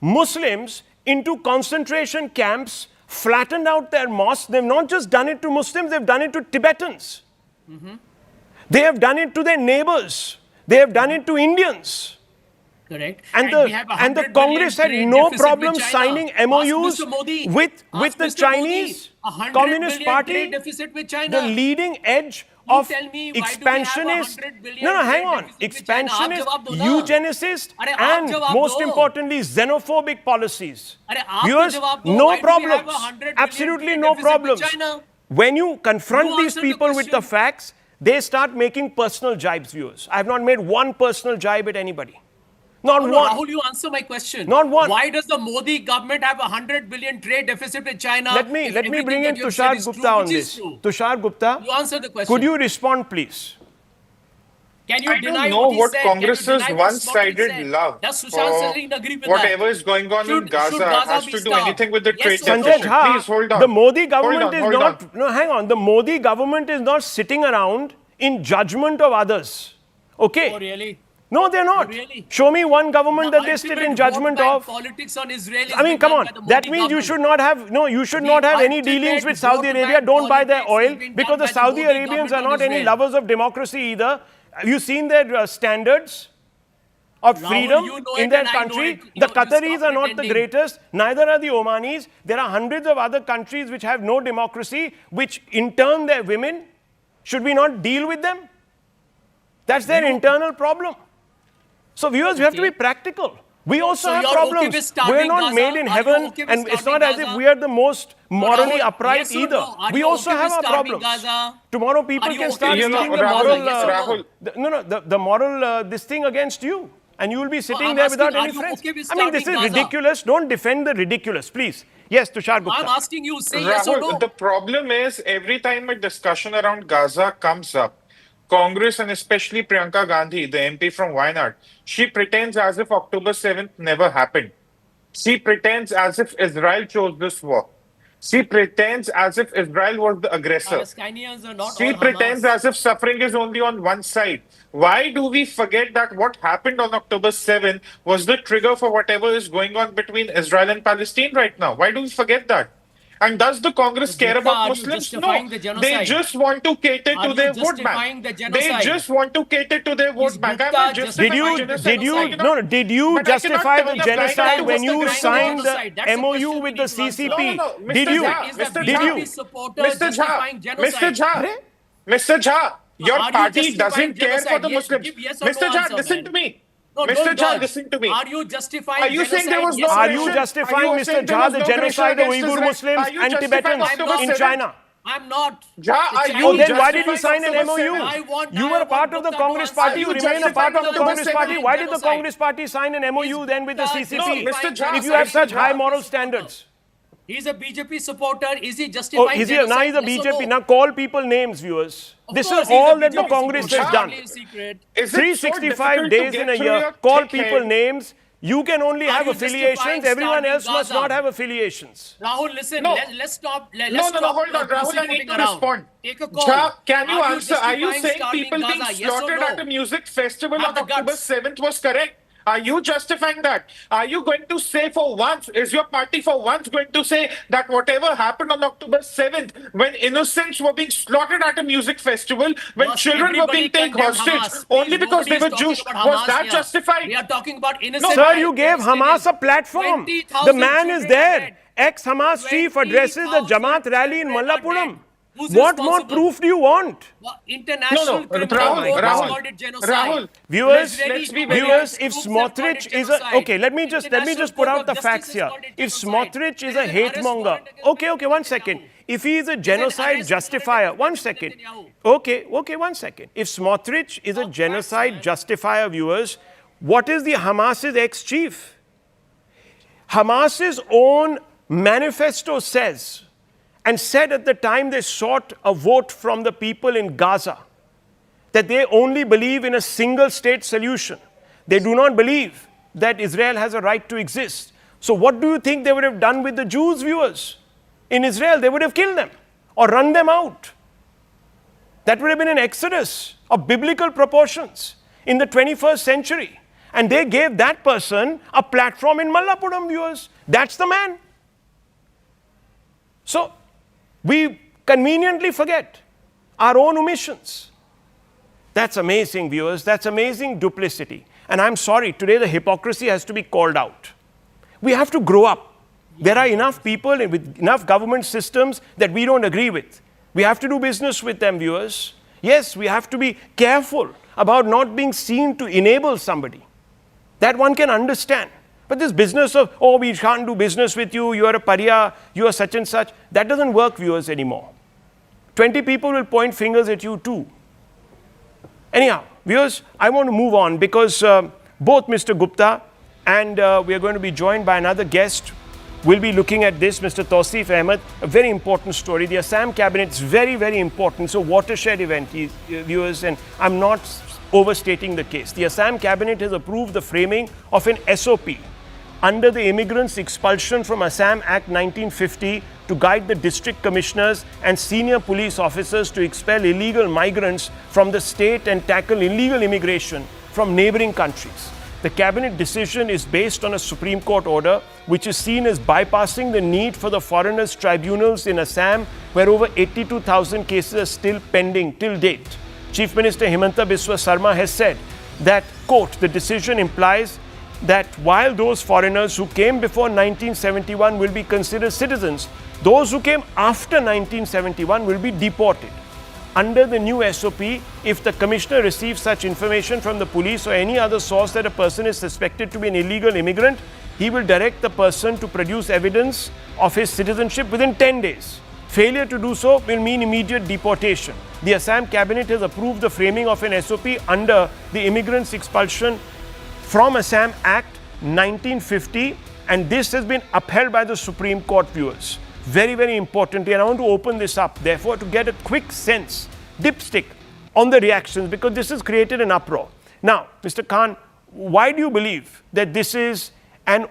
Muslims into concentration camps, flattened out their mosques. They've not just done it to Muslims, they've done it to Tibetans. They have done it to their neighbors. They have done it to Indians. Correct. And we have the 100 Congress had billion no trade deficit problem with China. signing Ask MOUs Mr. Modi. with Ask the Mr. Chinese Modi. 100 Communist billion Party, trade deficit with China. the leading edge You of tell me, why do we have expansionist, 100 billion no, hang trade on, deficit with China? आप expansionist, जवाब दो ना। eugenicist, अरे आप and जवाब most दो। importantly, xenophobic policies. अरे आप तो Viewers, जवाब दो। no Why do we have problems, 100 billion absolutely trade no deficit with problems. China? When you confront You these answer the people with the question. facts, they start making personal jibes, viewers. I have not made one personal jibe at anybody. Not No, one. Rahul, you answer my question. Not one. Why does the Modi government have 100 billion trade deficit with China? Let me if bring everything in that you've said Tushar is Gupta true, on which is this. true? Tushar Gupta, You answer the question. could you respond, please? Can you I deny don't know he what said? Can you Congress's deny what Smotrich one-sided said? love Does for Sushant Singh agree with whatever that? is going on in Should Gaza Gaza has be to do starved? anything with the Yes trade or no? Sanjay deficit? Jha, Please hold on. the Modi government is hold not. on. No, hang on. The Modi government is not sitting around in judgment of others. Okay? Oh, really? No, they're not. Really? Show me one government The that they sit in ultimate judgment vote bank of. Politics on Israel is I mean, being come done on. by the That Modi means you government. should not have you should The not have any ultimate dealings with Saudi vote Arabia. bank Don't buy their politics is oil being because done the by the Saudi Modi Arabians are government not on any Israel. lovers of democracy either. Have you seen their standards of Rahul, freedom you know in it their and I know country? it. The You Qataris stop are not the pretending. greatest. Neither are the Omanis. There are hundreds of other countries which have no democracy, which intern their women. Should we not deal with them? That's their internal problem. So viewers, we have to be practical. We also So have you're okay problems. with starving We're not Gaza? made in Are you heaven, okay with and it's not starving as if Gaza? we are the most morally Rahul, upright yes or either. no? Are We you also okay have with our starving problems. Gaza? Tomorrow people Are you can okay start with using the starving moral, Gaza? Yes or no? Rahul. the moral this thing against you. And you will be sitting I'm there asking, without are any you friends. okay with I mean, this is starving Gaza? ridiculous. Don't defend the ridiculous, please. Yes, Tushar Gupta. I'm asking you, say yes or Rahul, no. the problem is every time a discussion around Gaza comes up, Congress and especially Priyanka Gandhi, the MP from Wayanad, she pretends as if October 7th never happened. She pretends as if Israel chose this war. She pretends as if Israel was the aggressor. Palestinians are not She all pretends Hamas. as if suffering is only on one side. Why do we forget that what happened on October 7th was the trigger for whatever is going on between Israel and Palestine right now? Why do we forget that? And does the Congress care Gupta, about are you Muslims? No. justifying the They genocide? just want to cater Are to you their vote justifying bank. the They genocide? just want to cater to their vote Is bank. I'm Gupta not justifying Did you, genocide. did you, I cannot- no, did you but I cannot justify turn the a blind eye genocide to when you justifying signed genocide. the That's the MOU question with we the need to answer. CCP? No, no, Did Mr. you? Jha, Is the Mr. Did BJP you? supporter Mr. justifying Jha, genocide? Mr. Jha, Mr. Jha, your Are you party justifying doesn't care for genocide? the Yes, Muslims. give yes or Mr. no Jha, answer, listen man. to me. No, Mr. don't Jha, dodge. listen to me. Are you justifying Are you saying there was no Are aggression? you justifying, Are you Mr. saying there Jha, was the no aggression genocide of against Uyghur Israel? Muslims Are you and justifying Tibetans October in 7th? China? I'm not. Ja, are The you Oh, then Chinese why did you justifying sign an October MOU? 7th? I want- You I were a want part of the Gupta to Congress answer. party. Are You you remain a part justifying of the October Congress party. 7th? Why did the Genocide. Congress party sign an MOU then with the Gupta CCP? No, Mr. Jha, If you have such Mr. high Jha. moral standards. He's a BJP supporter. Is he Oh, justifying is he? genocide? Now he's a Yes or BJP. no? Now call people names, viewers. Of This course, is he's a all that the BJP Congress supporter. has done. Hardly a secret. Is it so 365 difficult days to in get a through year. your Call thick people head? names. You can only Are have you affiliations. justifying Everyone starving else must Gaza? not have affiliations. Rahul, listen. No. Let's stop. Let's No, stop hold on, Rahul, I pussyfooting need to around. respond. Take a call. Ja, can you Are answer? Are you justifying saying starving people being Gaza? Yes or slaughtered no? at a music festival Have on the October guts. 7th was correct? Are you justifying that? Are you going to say for once, is your party for once going to say that whatever happened on October 7th, when innocents were being slaughtered at a music festival, when Boss, children were everybody being taken condemned hostage, Hamas. only Please, because they nobody were is talking Jewish, about was Hamas that here. justified? We are talking about innocent. Sir, you gave Hamas a Palestinians. platform. 20,000 The man is children there. dead. Ex-Hamas chief addresses the 20,000 Jamaat rally in children are Mallapuram. dead. Who's What more responsible? proof do you want? International No, criminal Rahul, court has Rahul, called it genocide. Rahul, Viewers, let's be very viewers, if Groups have called it Smotrich is a genocide. okay, let me just International put Court out of the Justice facts has here. called it If genocide. Smotrich is There a is an hate arrest monger, warrant against okay, one Netanyahu. second. If he is a There's an genocide arrest justifier, warrant one against second. Netanyahu. Okay, one second. If Smotrich is a genocide justifier, viewers, what is the Hamas's ex-chief? Hamas's own manifesto says, and said at the time they sought a vote from the people in Gaza, that they only believe in a single state solution. They do not believe that Israel has a right to exist. So what do you think they would have done with the Jews, viewers? In Israel, they would have killed them or run them out. That would have been an exodus of biblical proportions in the 21st century. And they gave that person a platform in Mallapuram, viewers. That's the man. So we conveniently forget our own omissions. That's amazing, viewers. That's amazing duplicity. And I'm sorry, today the hypocrisy has to be called out. We have to grow up. There are enough people with enough government systems that we don't agree with. We have to do business with them, viewers. Yes, we have to be careful about not being seen to enable somebody. That one can understand. But this business of, oh, we can't do business with you, you are a pariah, you are such and such, that doesn't work, viewers, anymore. 20 people will point fingers at you too. Anyhow, viewers, I want to move on because both Mr. Gupta and we are going to be joined by another guest. We'll be looking at this, Mr. Tausif Ahmed, a very important story. The Assam cabinet is very, very important. It's a watershed event, viewers, and I'm not overstating the case. The Assam cabinet has approved the framing of an SOP under the Immigrants Expulsion from Assam Act 1950 to guide the district commissioners and senior police officers to expel illegal migrants from the state and tackle illegal immigration from neighboring countries. The cabinet decision is based on a Supreme Court order which is seen as bypassing the need for the foreigners' tribunals in Assam, where over 82,000 cases are still pending till date. Chief Minister Himanta Biswa Sarma has said that, quote, the decision implies that while those foreigners who came before 1971 will be considered citizens, those who came after 1971 will be deported. Under the new SOP, if the commissioner receives such information from the police or any other source that a person is suspected to be an illegal immigrant, he will direct the person to produce evidence of his citizenship within 10 days. Failure to do so will mean immediate deportation. The Assam cabinet has approved the framing of an SOP under the Immigrants Expulsion from Assam Act 1950 And this has been upheld by the Supreme Court, viewers. Very, very importantly. And I want to open this up, therefore, to get a quick sense, dipstick, on the reactions, because this has created an uproar. Now, Mr. Khan, why do you believe that this is an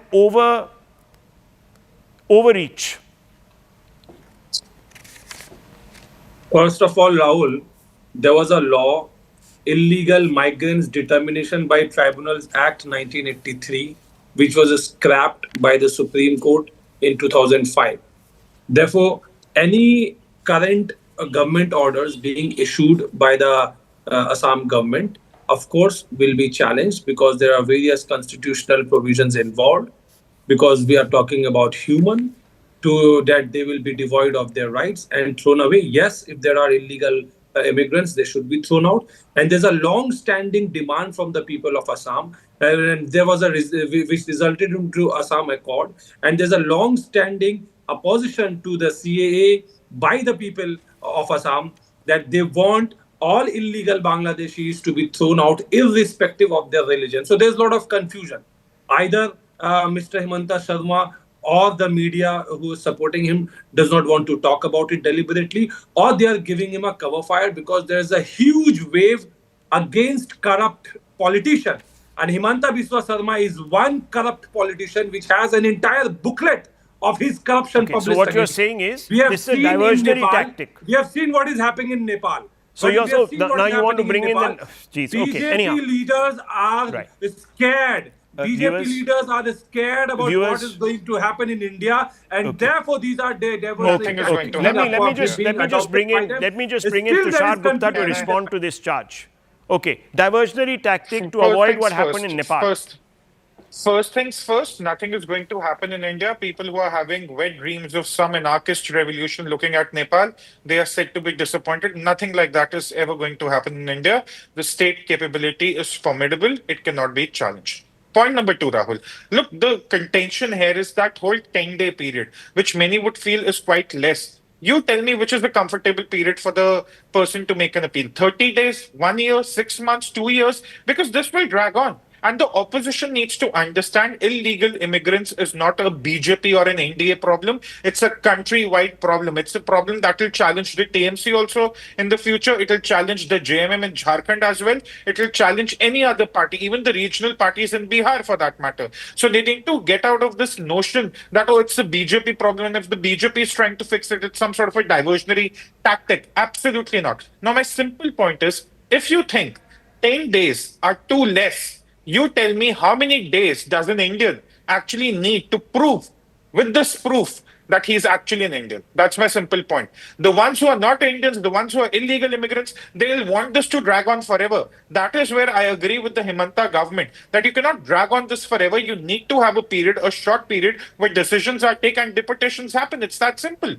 overreach? First of all, Rahul, there was a law, Illegal Migrants Determination by Tribunals Act 1983, which was scrapped by the Supreme Court in 2005. Therefore, any current government orders being issued by the Assam government, of course, will be challenged because there are various constitutional provisions involved, because we are talking about human, to that they will be devoid of their rights and thrown away. Yes, if there are illegal immigrants, they should be thrown out. And there's a long-standing demand from the people of Assam, and there was which resulted into Assam Accord. And there's a long-standing opposition to the CAA by the people of Assam, that they want all illegal Bangladeshis to be thrown out irrespective of their religion. So there's a lot of confusion. Either Mr. Himanta Sharma or the media who is supporting him does not want to talk about it deliberately, or they are giving him a cover fire because there is a huge wave against corrupt politicians. And Himanta Biswa Sarma is one corrupt politician which has an entire booklet of his corruption published. So what you're saying is we have this is a diversionary tactic. We have seen what is happening in Nepal. So you're now you want to bring in the BJP leaders are scared. BJP leaders are scared about what is going to happen in India, and therefore these are Nothing is going to Let me just bring in Tushar Gupta to respond to this charge. Okay, diversionary tactic to avoid what happened in Nepal. First things first, nothing is going to happen in India. People who are having wet dreams of some anarchist revolution looking at Nepal, they are said to be disappointed. Nothing like that is ever going to happen in India. The state capability is formidable. It cannot be challenged. Point number two, Rahul. Look, the contention here is that whole 10-day period, which many would feel is quite less. You tell me which is the comfortable period for the person to make an appeal. 30 days, 1 year, 6 months, 2 years, because this will drag on. And the opposition needs to understand illegal immigrants is not a BJP or an NDA problem. It's a countrywide problem. It's a problem that will challenge the TMC also in the future. It will challenge the JMM in Jharkhand as well. It will challenge any other party, even the regional parties in Bihar for that matter. So they need to get out of this notion that, oh, it's a BJP problem. And if the BJP is trying to fix it, it's some sort of a diversionary tactic. Absolutely not. Now, my simple point is, if you think 10 days are too less, you tell me how many days does an Indian actually need to prove with this proof that he's actually an Indian? That's my simple point. The ones who are not Indians, the ones who are illegal immigrants, they'll want this to drag on forever. That is where I agree with the Himanta government, that you cannot drag on this forever. You need to have a period, a short period, where decisions are taken and deportations happen. It's that simple.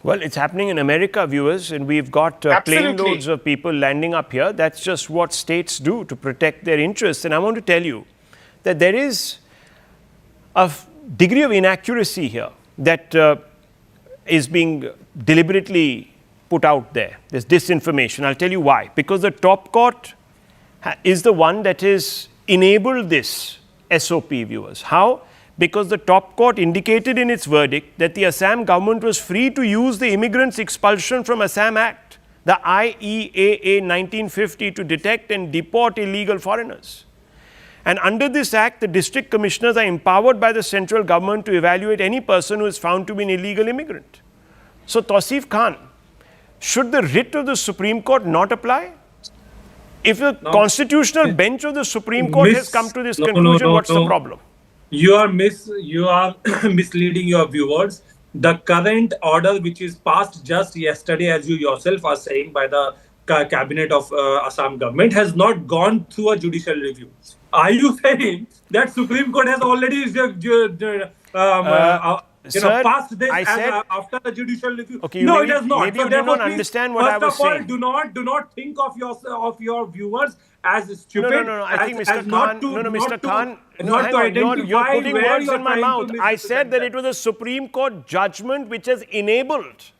Well, it's happening in America, viewers, and we've got plane loads of people landing up here. That's just what states do to protect their interests. And I want to tell you that there is a degree of inaccuracy here that is being deliberately put out there. There's disinformation. I'll tell you why. Because the top court is the one that has enabled this SOP, viewers. How? Because the top court indicated in its verdict that the Assam government was free to use the Immigrants Expulsion from Assam Act, the IEAA 1950, to detect and deport illegal foreigners. And under this act, the district commissioners are empowered by the central government to evaluate any person who is found to be an illegal immigrant. So, Tausif Khan, should the writ of the Supreme Court not apply? If the constitutional bench of the Supreme Court has come to this conclusion, what's the problem? You are misleading your viewers. The current order, which is passed just yesterday, as you yourself are saying, by the cabinet of Assam government, has not gone through a judicial review. Are you saying that Supreme Court has already passed this after the judicial review? Okay, no, it has not. Maybe you did not understand what I was saying. Do not think of your viewers as stupid. No. I think Mr. Khan. Mr. Khan. You're putting words in my mouth. I said that it was a Supreme Court judgment which has enabled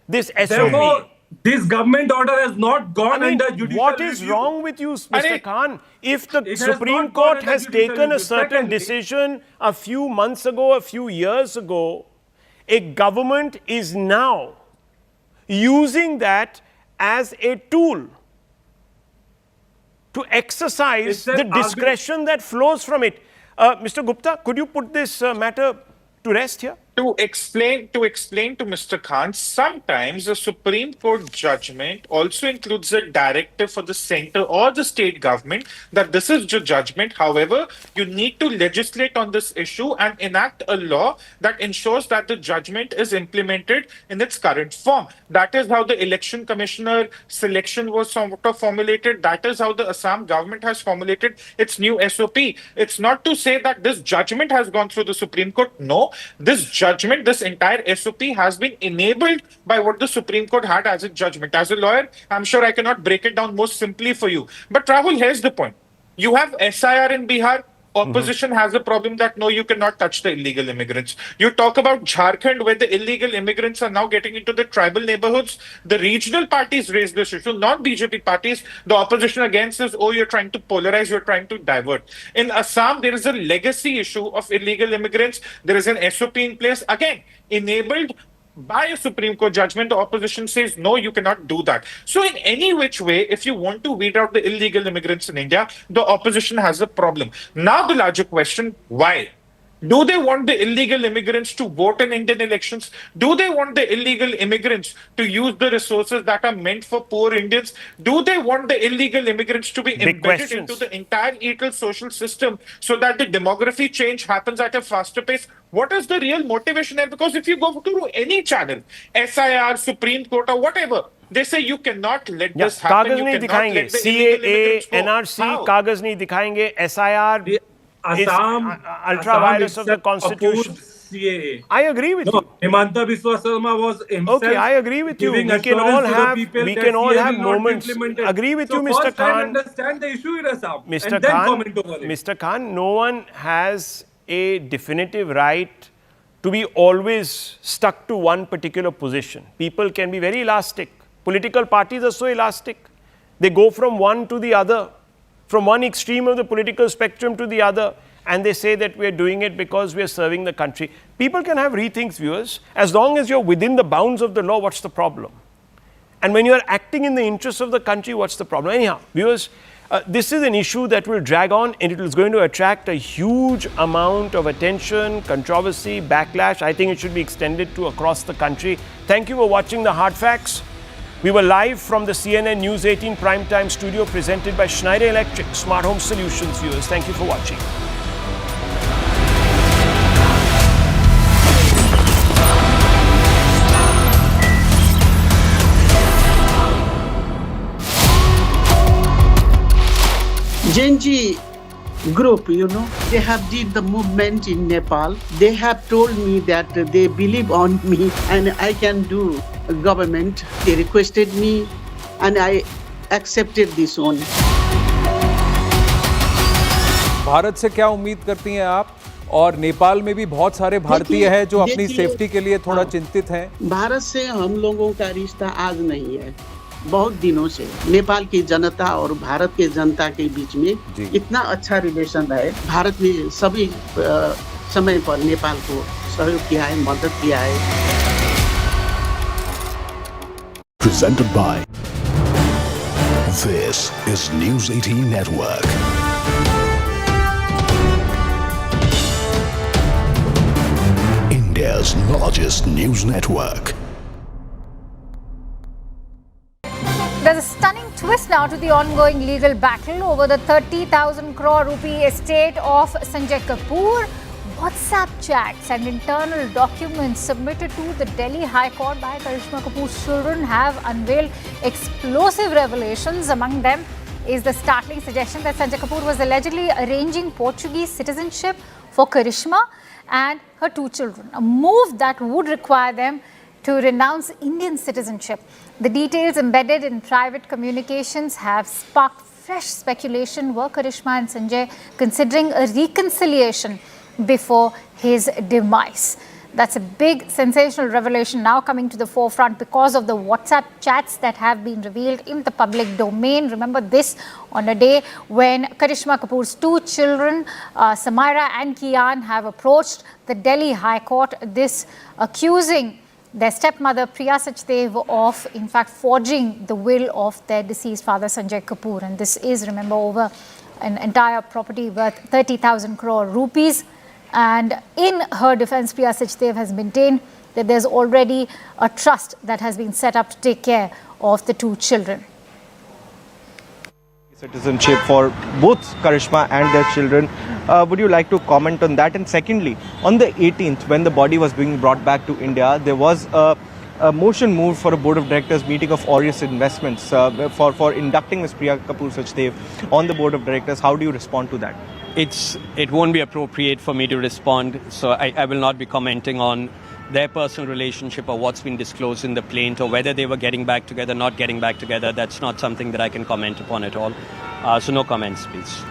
this SOP. This government order has not gone I mean, under judicial what is review. wrong with you, Mr. Khan? If the It has Supreme not gone Court under has judicial taken a review. certain Secondly, decision a few months ago, a few years ago, a government is now using that as a tool to exercise It's an the discretion that flows from it. Mr. Gupta, could you put this matter to rest here? To explain to Mr. Khan, sometimes the Supreme Court judgment also includes a directive for the center or the state government that this is the judgment. However, you need to legislate on this issue and enact a law that ensures that the judgment is implemented in its current form. That is how the election commissioner selection was sort of formulated. That is how the Assam government has formulated its new SOP. It's not to say that this judgment has gone through the Supreme Court. No, this judgment, this entire SOP has been enabled by what the Supreme Court had as a judgment. As a lawyer, I'm sure I cannot break it down most simply for you. But Rahul, here's the point. You have SIR in Bihar. Opposition has a problem that no, you cannot touch the illegal immigrants. You talk about Jharkhand, where the illegal immigrants are now getting into the tribal neighborhoods. The regional parties raise this issue, not BJP parties. The opposition again says, oh, you're trying to polarize, you're trying to divert. In Assam, there is a legacy issue of illegal immigrants. There is an SOP in place, again, enabled by a Supreme Court judgment. The opposition says, no, you cannot do that. So in any which way, if you want to weed out the illegal immigrants in India, the opposition has a problem. Now the larger question, why? Do they want the illegal immigrants to vote in Indian elections? Do they want the illegal immigrants to use the resources that are meant for poor Indians? Do they want the illegal immigrants to be embedded into the entire equal social system so that the demography change happens at a faster pace? What is the real motivation there? Because if you go to any channel, SIR, Supreme Court or whatever, they say you cannot let this happen. कागज You नहीं cannot दिखाएंगे. let the illegal immigrants go. NRC How? कागज नहीं दिखाएंगे. SIR Assam, ultra virus of the constitution. CAA. I agree with you. Himanta Biswa Sarma was himself. Okay, I agree with you. giving We can all assurance to the have people we that can all CAA have will not be moments. implemented. Agree with So you, Mr. first I Khan. understand the issue in Assam Mr. and then Khan, comment over it. Mr. Khan, no one has a definitive right to be always stuck to one particular position. People can be very elastic. Political parties are so elastic. They go from one to the other, from one extreme of the political spectrum to the other, and they say that we are doing it because we are serving the country. People can have rethinks, viewers. As long as you're within the bounds of the law, what's the problem? And when you are acting in the interests of the country, what's the problem? Anyhow, viewers, this is an issue that will drag on, and it is going to attract a huge amount of attention, controversy, backlash. I think it should be extended to across the country. Thank you for watching The Hard Facts. We were live from the CNN News 18 Primetime Studio presented by Schneider Electric Smart Home Solutions. Viewers, thank you for watching. Genji group, they have did the movement in Nepal. They have told me that they believe on me and I can do government. They requested me and I accepted this one. Bharat से क्या उम्मीद करती हैं आप? और नेपाल में भी बहुत सारे भारतीय हैं जो अपनी सेफ्टी के लिए थोड़ा चिंतित हैं। भारत से हम लोगों का रिश्ता आज नहीं है, बहुत दिनों से नेपाल की जनता और भारत के जनता के बीच में इतना अच्छा रिलेशन है। भारत ने सभी समय पर नेपाल को सहयोग किया है, मदद किया है। Presented by This is News 18 Network. India's largest news network. There's a stunning twist now to the ongoing legal battle over the 30,000 crore rupee estate of Sanjay Kapoor. WhatsApp chats and internal documents submitted to the Delhi High Court by Karishma Kapoor's children have unveiled explosive revelations. Among them is the startling suggestion that Sanjay Kapoor was allegedly arranging Portuguese citizenship for Karishma and her two children, a move that would require them to renounce Indian citizenship. The details embedded in private communications have sparked fresh speculation. Were Karishma and Sanjay considering a reconciliation before his demise? That's a big sensational revelation now coming to the forefront because of the WhatsApp chats that have been revealed in the public domain. Remember this on a day when Karishma Kapoor's two children, Samira and Kian, have approached the Delhi High Court, this accusing their stepmother Priya Sachdev of in fact forging the will of their deceased father Sanjay Kapoor. And this is, remember, over an entire property worth 30,000 crore rupees. And in her defense, Priya Sachdev has maintained that there's already a trust that has been set up to take care of the two children. Citizenship for both Karishma and their children. Would you like to comment on that? And secondly, on the 18th, when the body was being brought back to India, there was a motion moved for a board of directors meeting of Aureus Investments for inducting Ms. Priya Kapoor Sachdev on the board of directors. How do you respond to that? It won't be appropriate for me to respond, so I will not be commenting on their personal relationship or what's been disclosed in the plaint or whether they were getting back together, not getting back together. That's not something that I can comment upon at all. So no comments, please.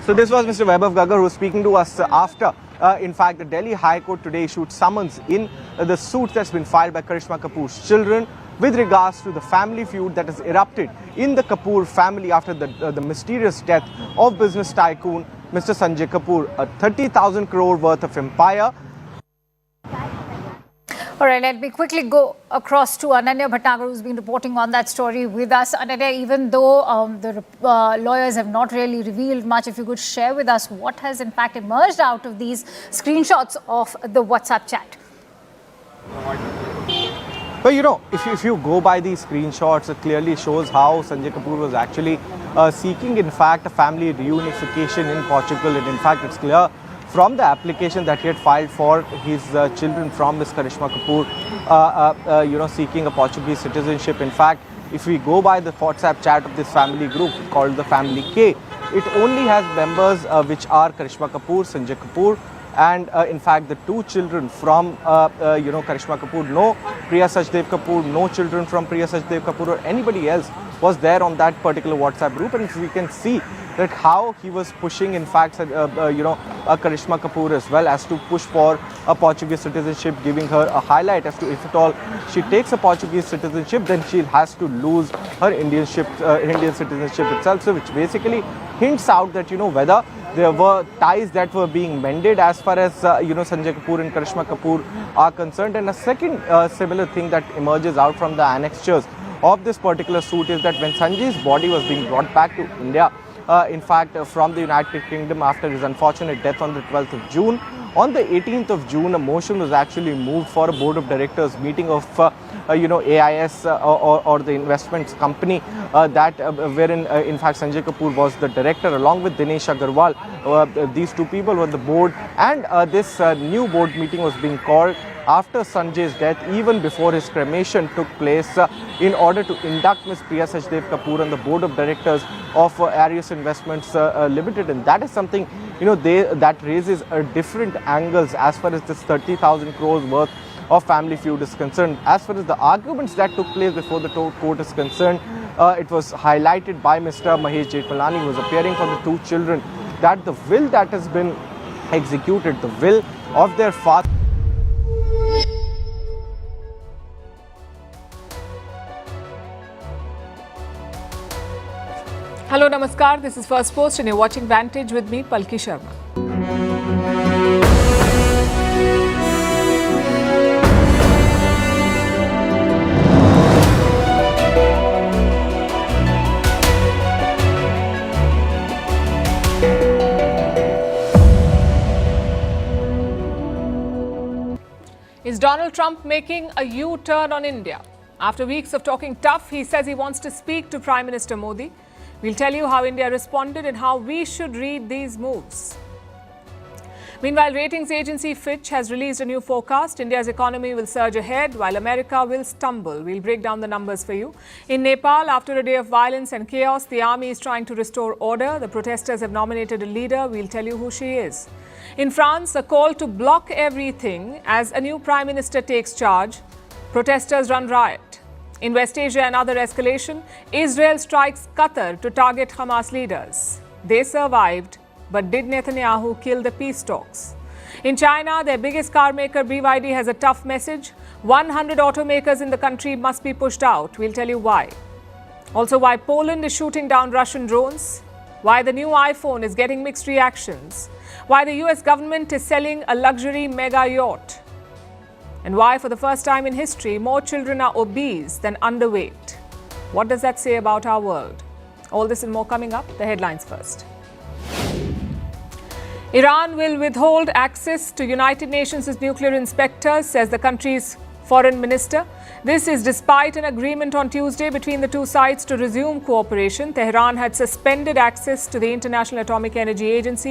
So this was Mr. Vaibhav Gagar who was speaking to us after, in fact, the Delhi High Court today issued summons in the suit that's been filed by Karishma Kapoor's children with regards to the family feud that has erupted in the Kapoor family after the mysterious death of business tycoon Mr. Sanjay Kapoor, a 30,000 crore worth of empire. All right, let me quickly go across to Ananya Bhatnagar, who's been reporting on that story with us. Ananya, even though the lawyers have not really revealed much, if you could share with us what has in fact emerged out of these screenshots of the WhatsApp chat. Well, you know, if you go by these screenshots, it clearly shows how Sanjay Kapoor was actually seeking, in fact, a family reunification in Portugal. And in fact, it's clear from the application that he had filed for his children from Ms. Karishma Kapoor, seeking a Portuguese citizenship. In fact, if we go by the WhatsApp chat of this family group called the Family K, it only has members which are Karishma Kapoor, Sanjay Kapoor, and in fact the two children from Karishma Kapoor. No Priya Sachdev Kapoor, no children from Priya Sachdev Kapoor or anybody else was there on that particular WhatsApp group. And if we can see that how he was pushing, in fact, Karishma Kapoor as well as to push for a Portuguese citizenship, giving her a highlight as to if at all she takes a Portuguese citizenship, then she has to lose her Indian citizenship itself. So which basically hints out that, whether there were ties that were being mended as far as, Sanjay Kapoor and Karishma Kapoor are concerned. And a second similar thing that emerges out from the annexures of this particular suit is that when Sanjay's body was being brought back to India, in fact, from the United Kingdom after his unfortunate death on the 12th of June, on the 18th of June, a motion was actually moved for a board of directors meeting of, AIS or the investments company wherein, in fact, Sanjay Kapoor was the director along with Dinesh Agarwal. These two people were the board, and this new board meeting was being called after Sanjay's death, even before his cremation took place, in order to induct Ms. Priya Sachdev Kapoor on the board of directors of Aureus Investments Limited. And that is something, that raises different angles as far as this 30,000 crores worth of family feud is concerned. As far as the arguments that took place before the court is concerned, it was highlighted by Mr. Mahesh Jethmalani, who was appearing for the two children, that the will that has been executed, the will of their father. Hello, Namaskar. This is First Post and you're watching Vantage with me, Palki Sharma. Is Donald Trump making a U-turn on India? After weeks of talking tough, he says he wants to speak to Prime Minister Modi. We'll tell you how India responded and how we should read these moves. Meanwhile, ratings agency Fitch has released a new forecast. India's economy will surge ahead while America will stumble. We'll break down the numbers for you. In Nepal, after a day of violence and chaos, the army is trying to restore order. The protesters have nominated a leader. We'll tell you who she is. In France, a call to block everything as a new prime minister takes charge. Protesters run riot. In West Asia, another escalation. Israel strikes Qatar to target Hamas leaders. They survived, but did Netanyahu kill the peace talks? In China, their biggest car maker BYD has a tough message. 100 automakers in the country must be pushed out. We'll tell you why. Also, why Poland is shooting down Russian drones. Why the new iPhone is getting mixed reactions. Why the US government is selling a luxury mega yacht. And why, for the first time in history, more children are obese than underweight. What does that say about our world? All this and more coming up. The headlines first. Iran will withhold access to United Nations' nuclear inspectors, says the country's foreign minister. This is despite an agreement on Tuesday between the two sides to resume cooperation. Tehran had suspended access to the International Atomic Energy Agency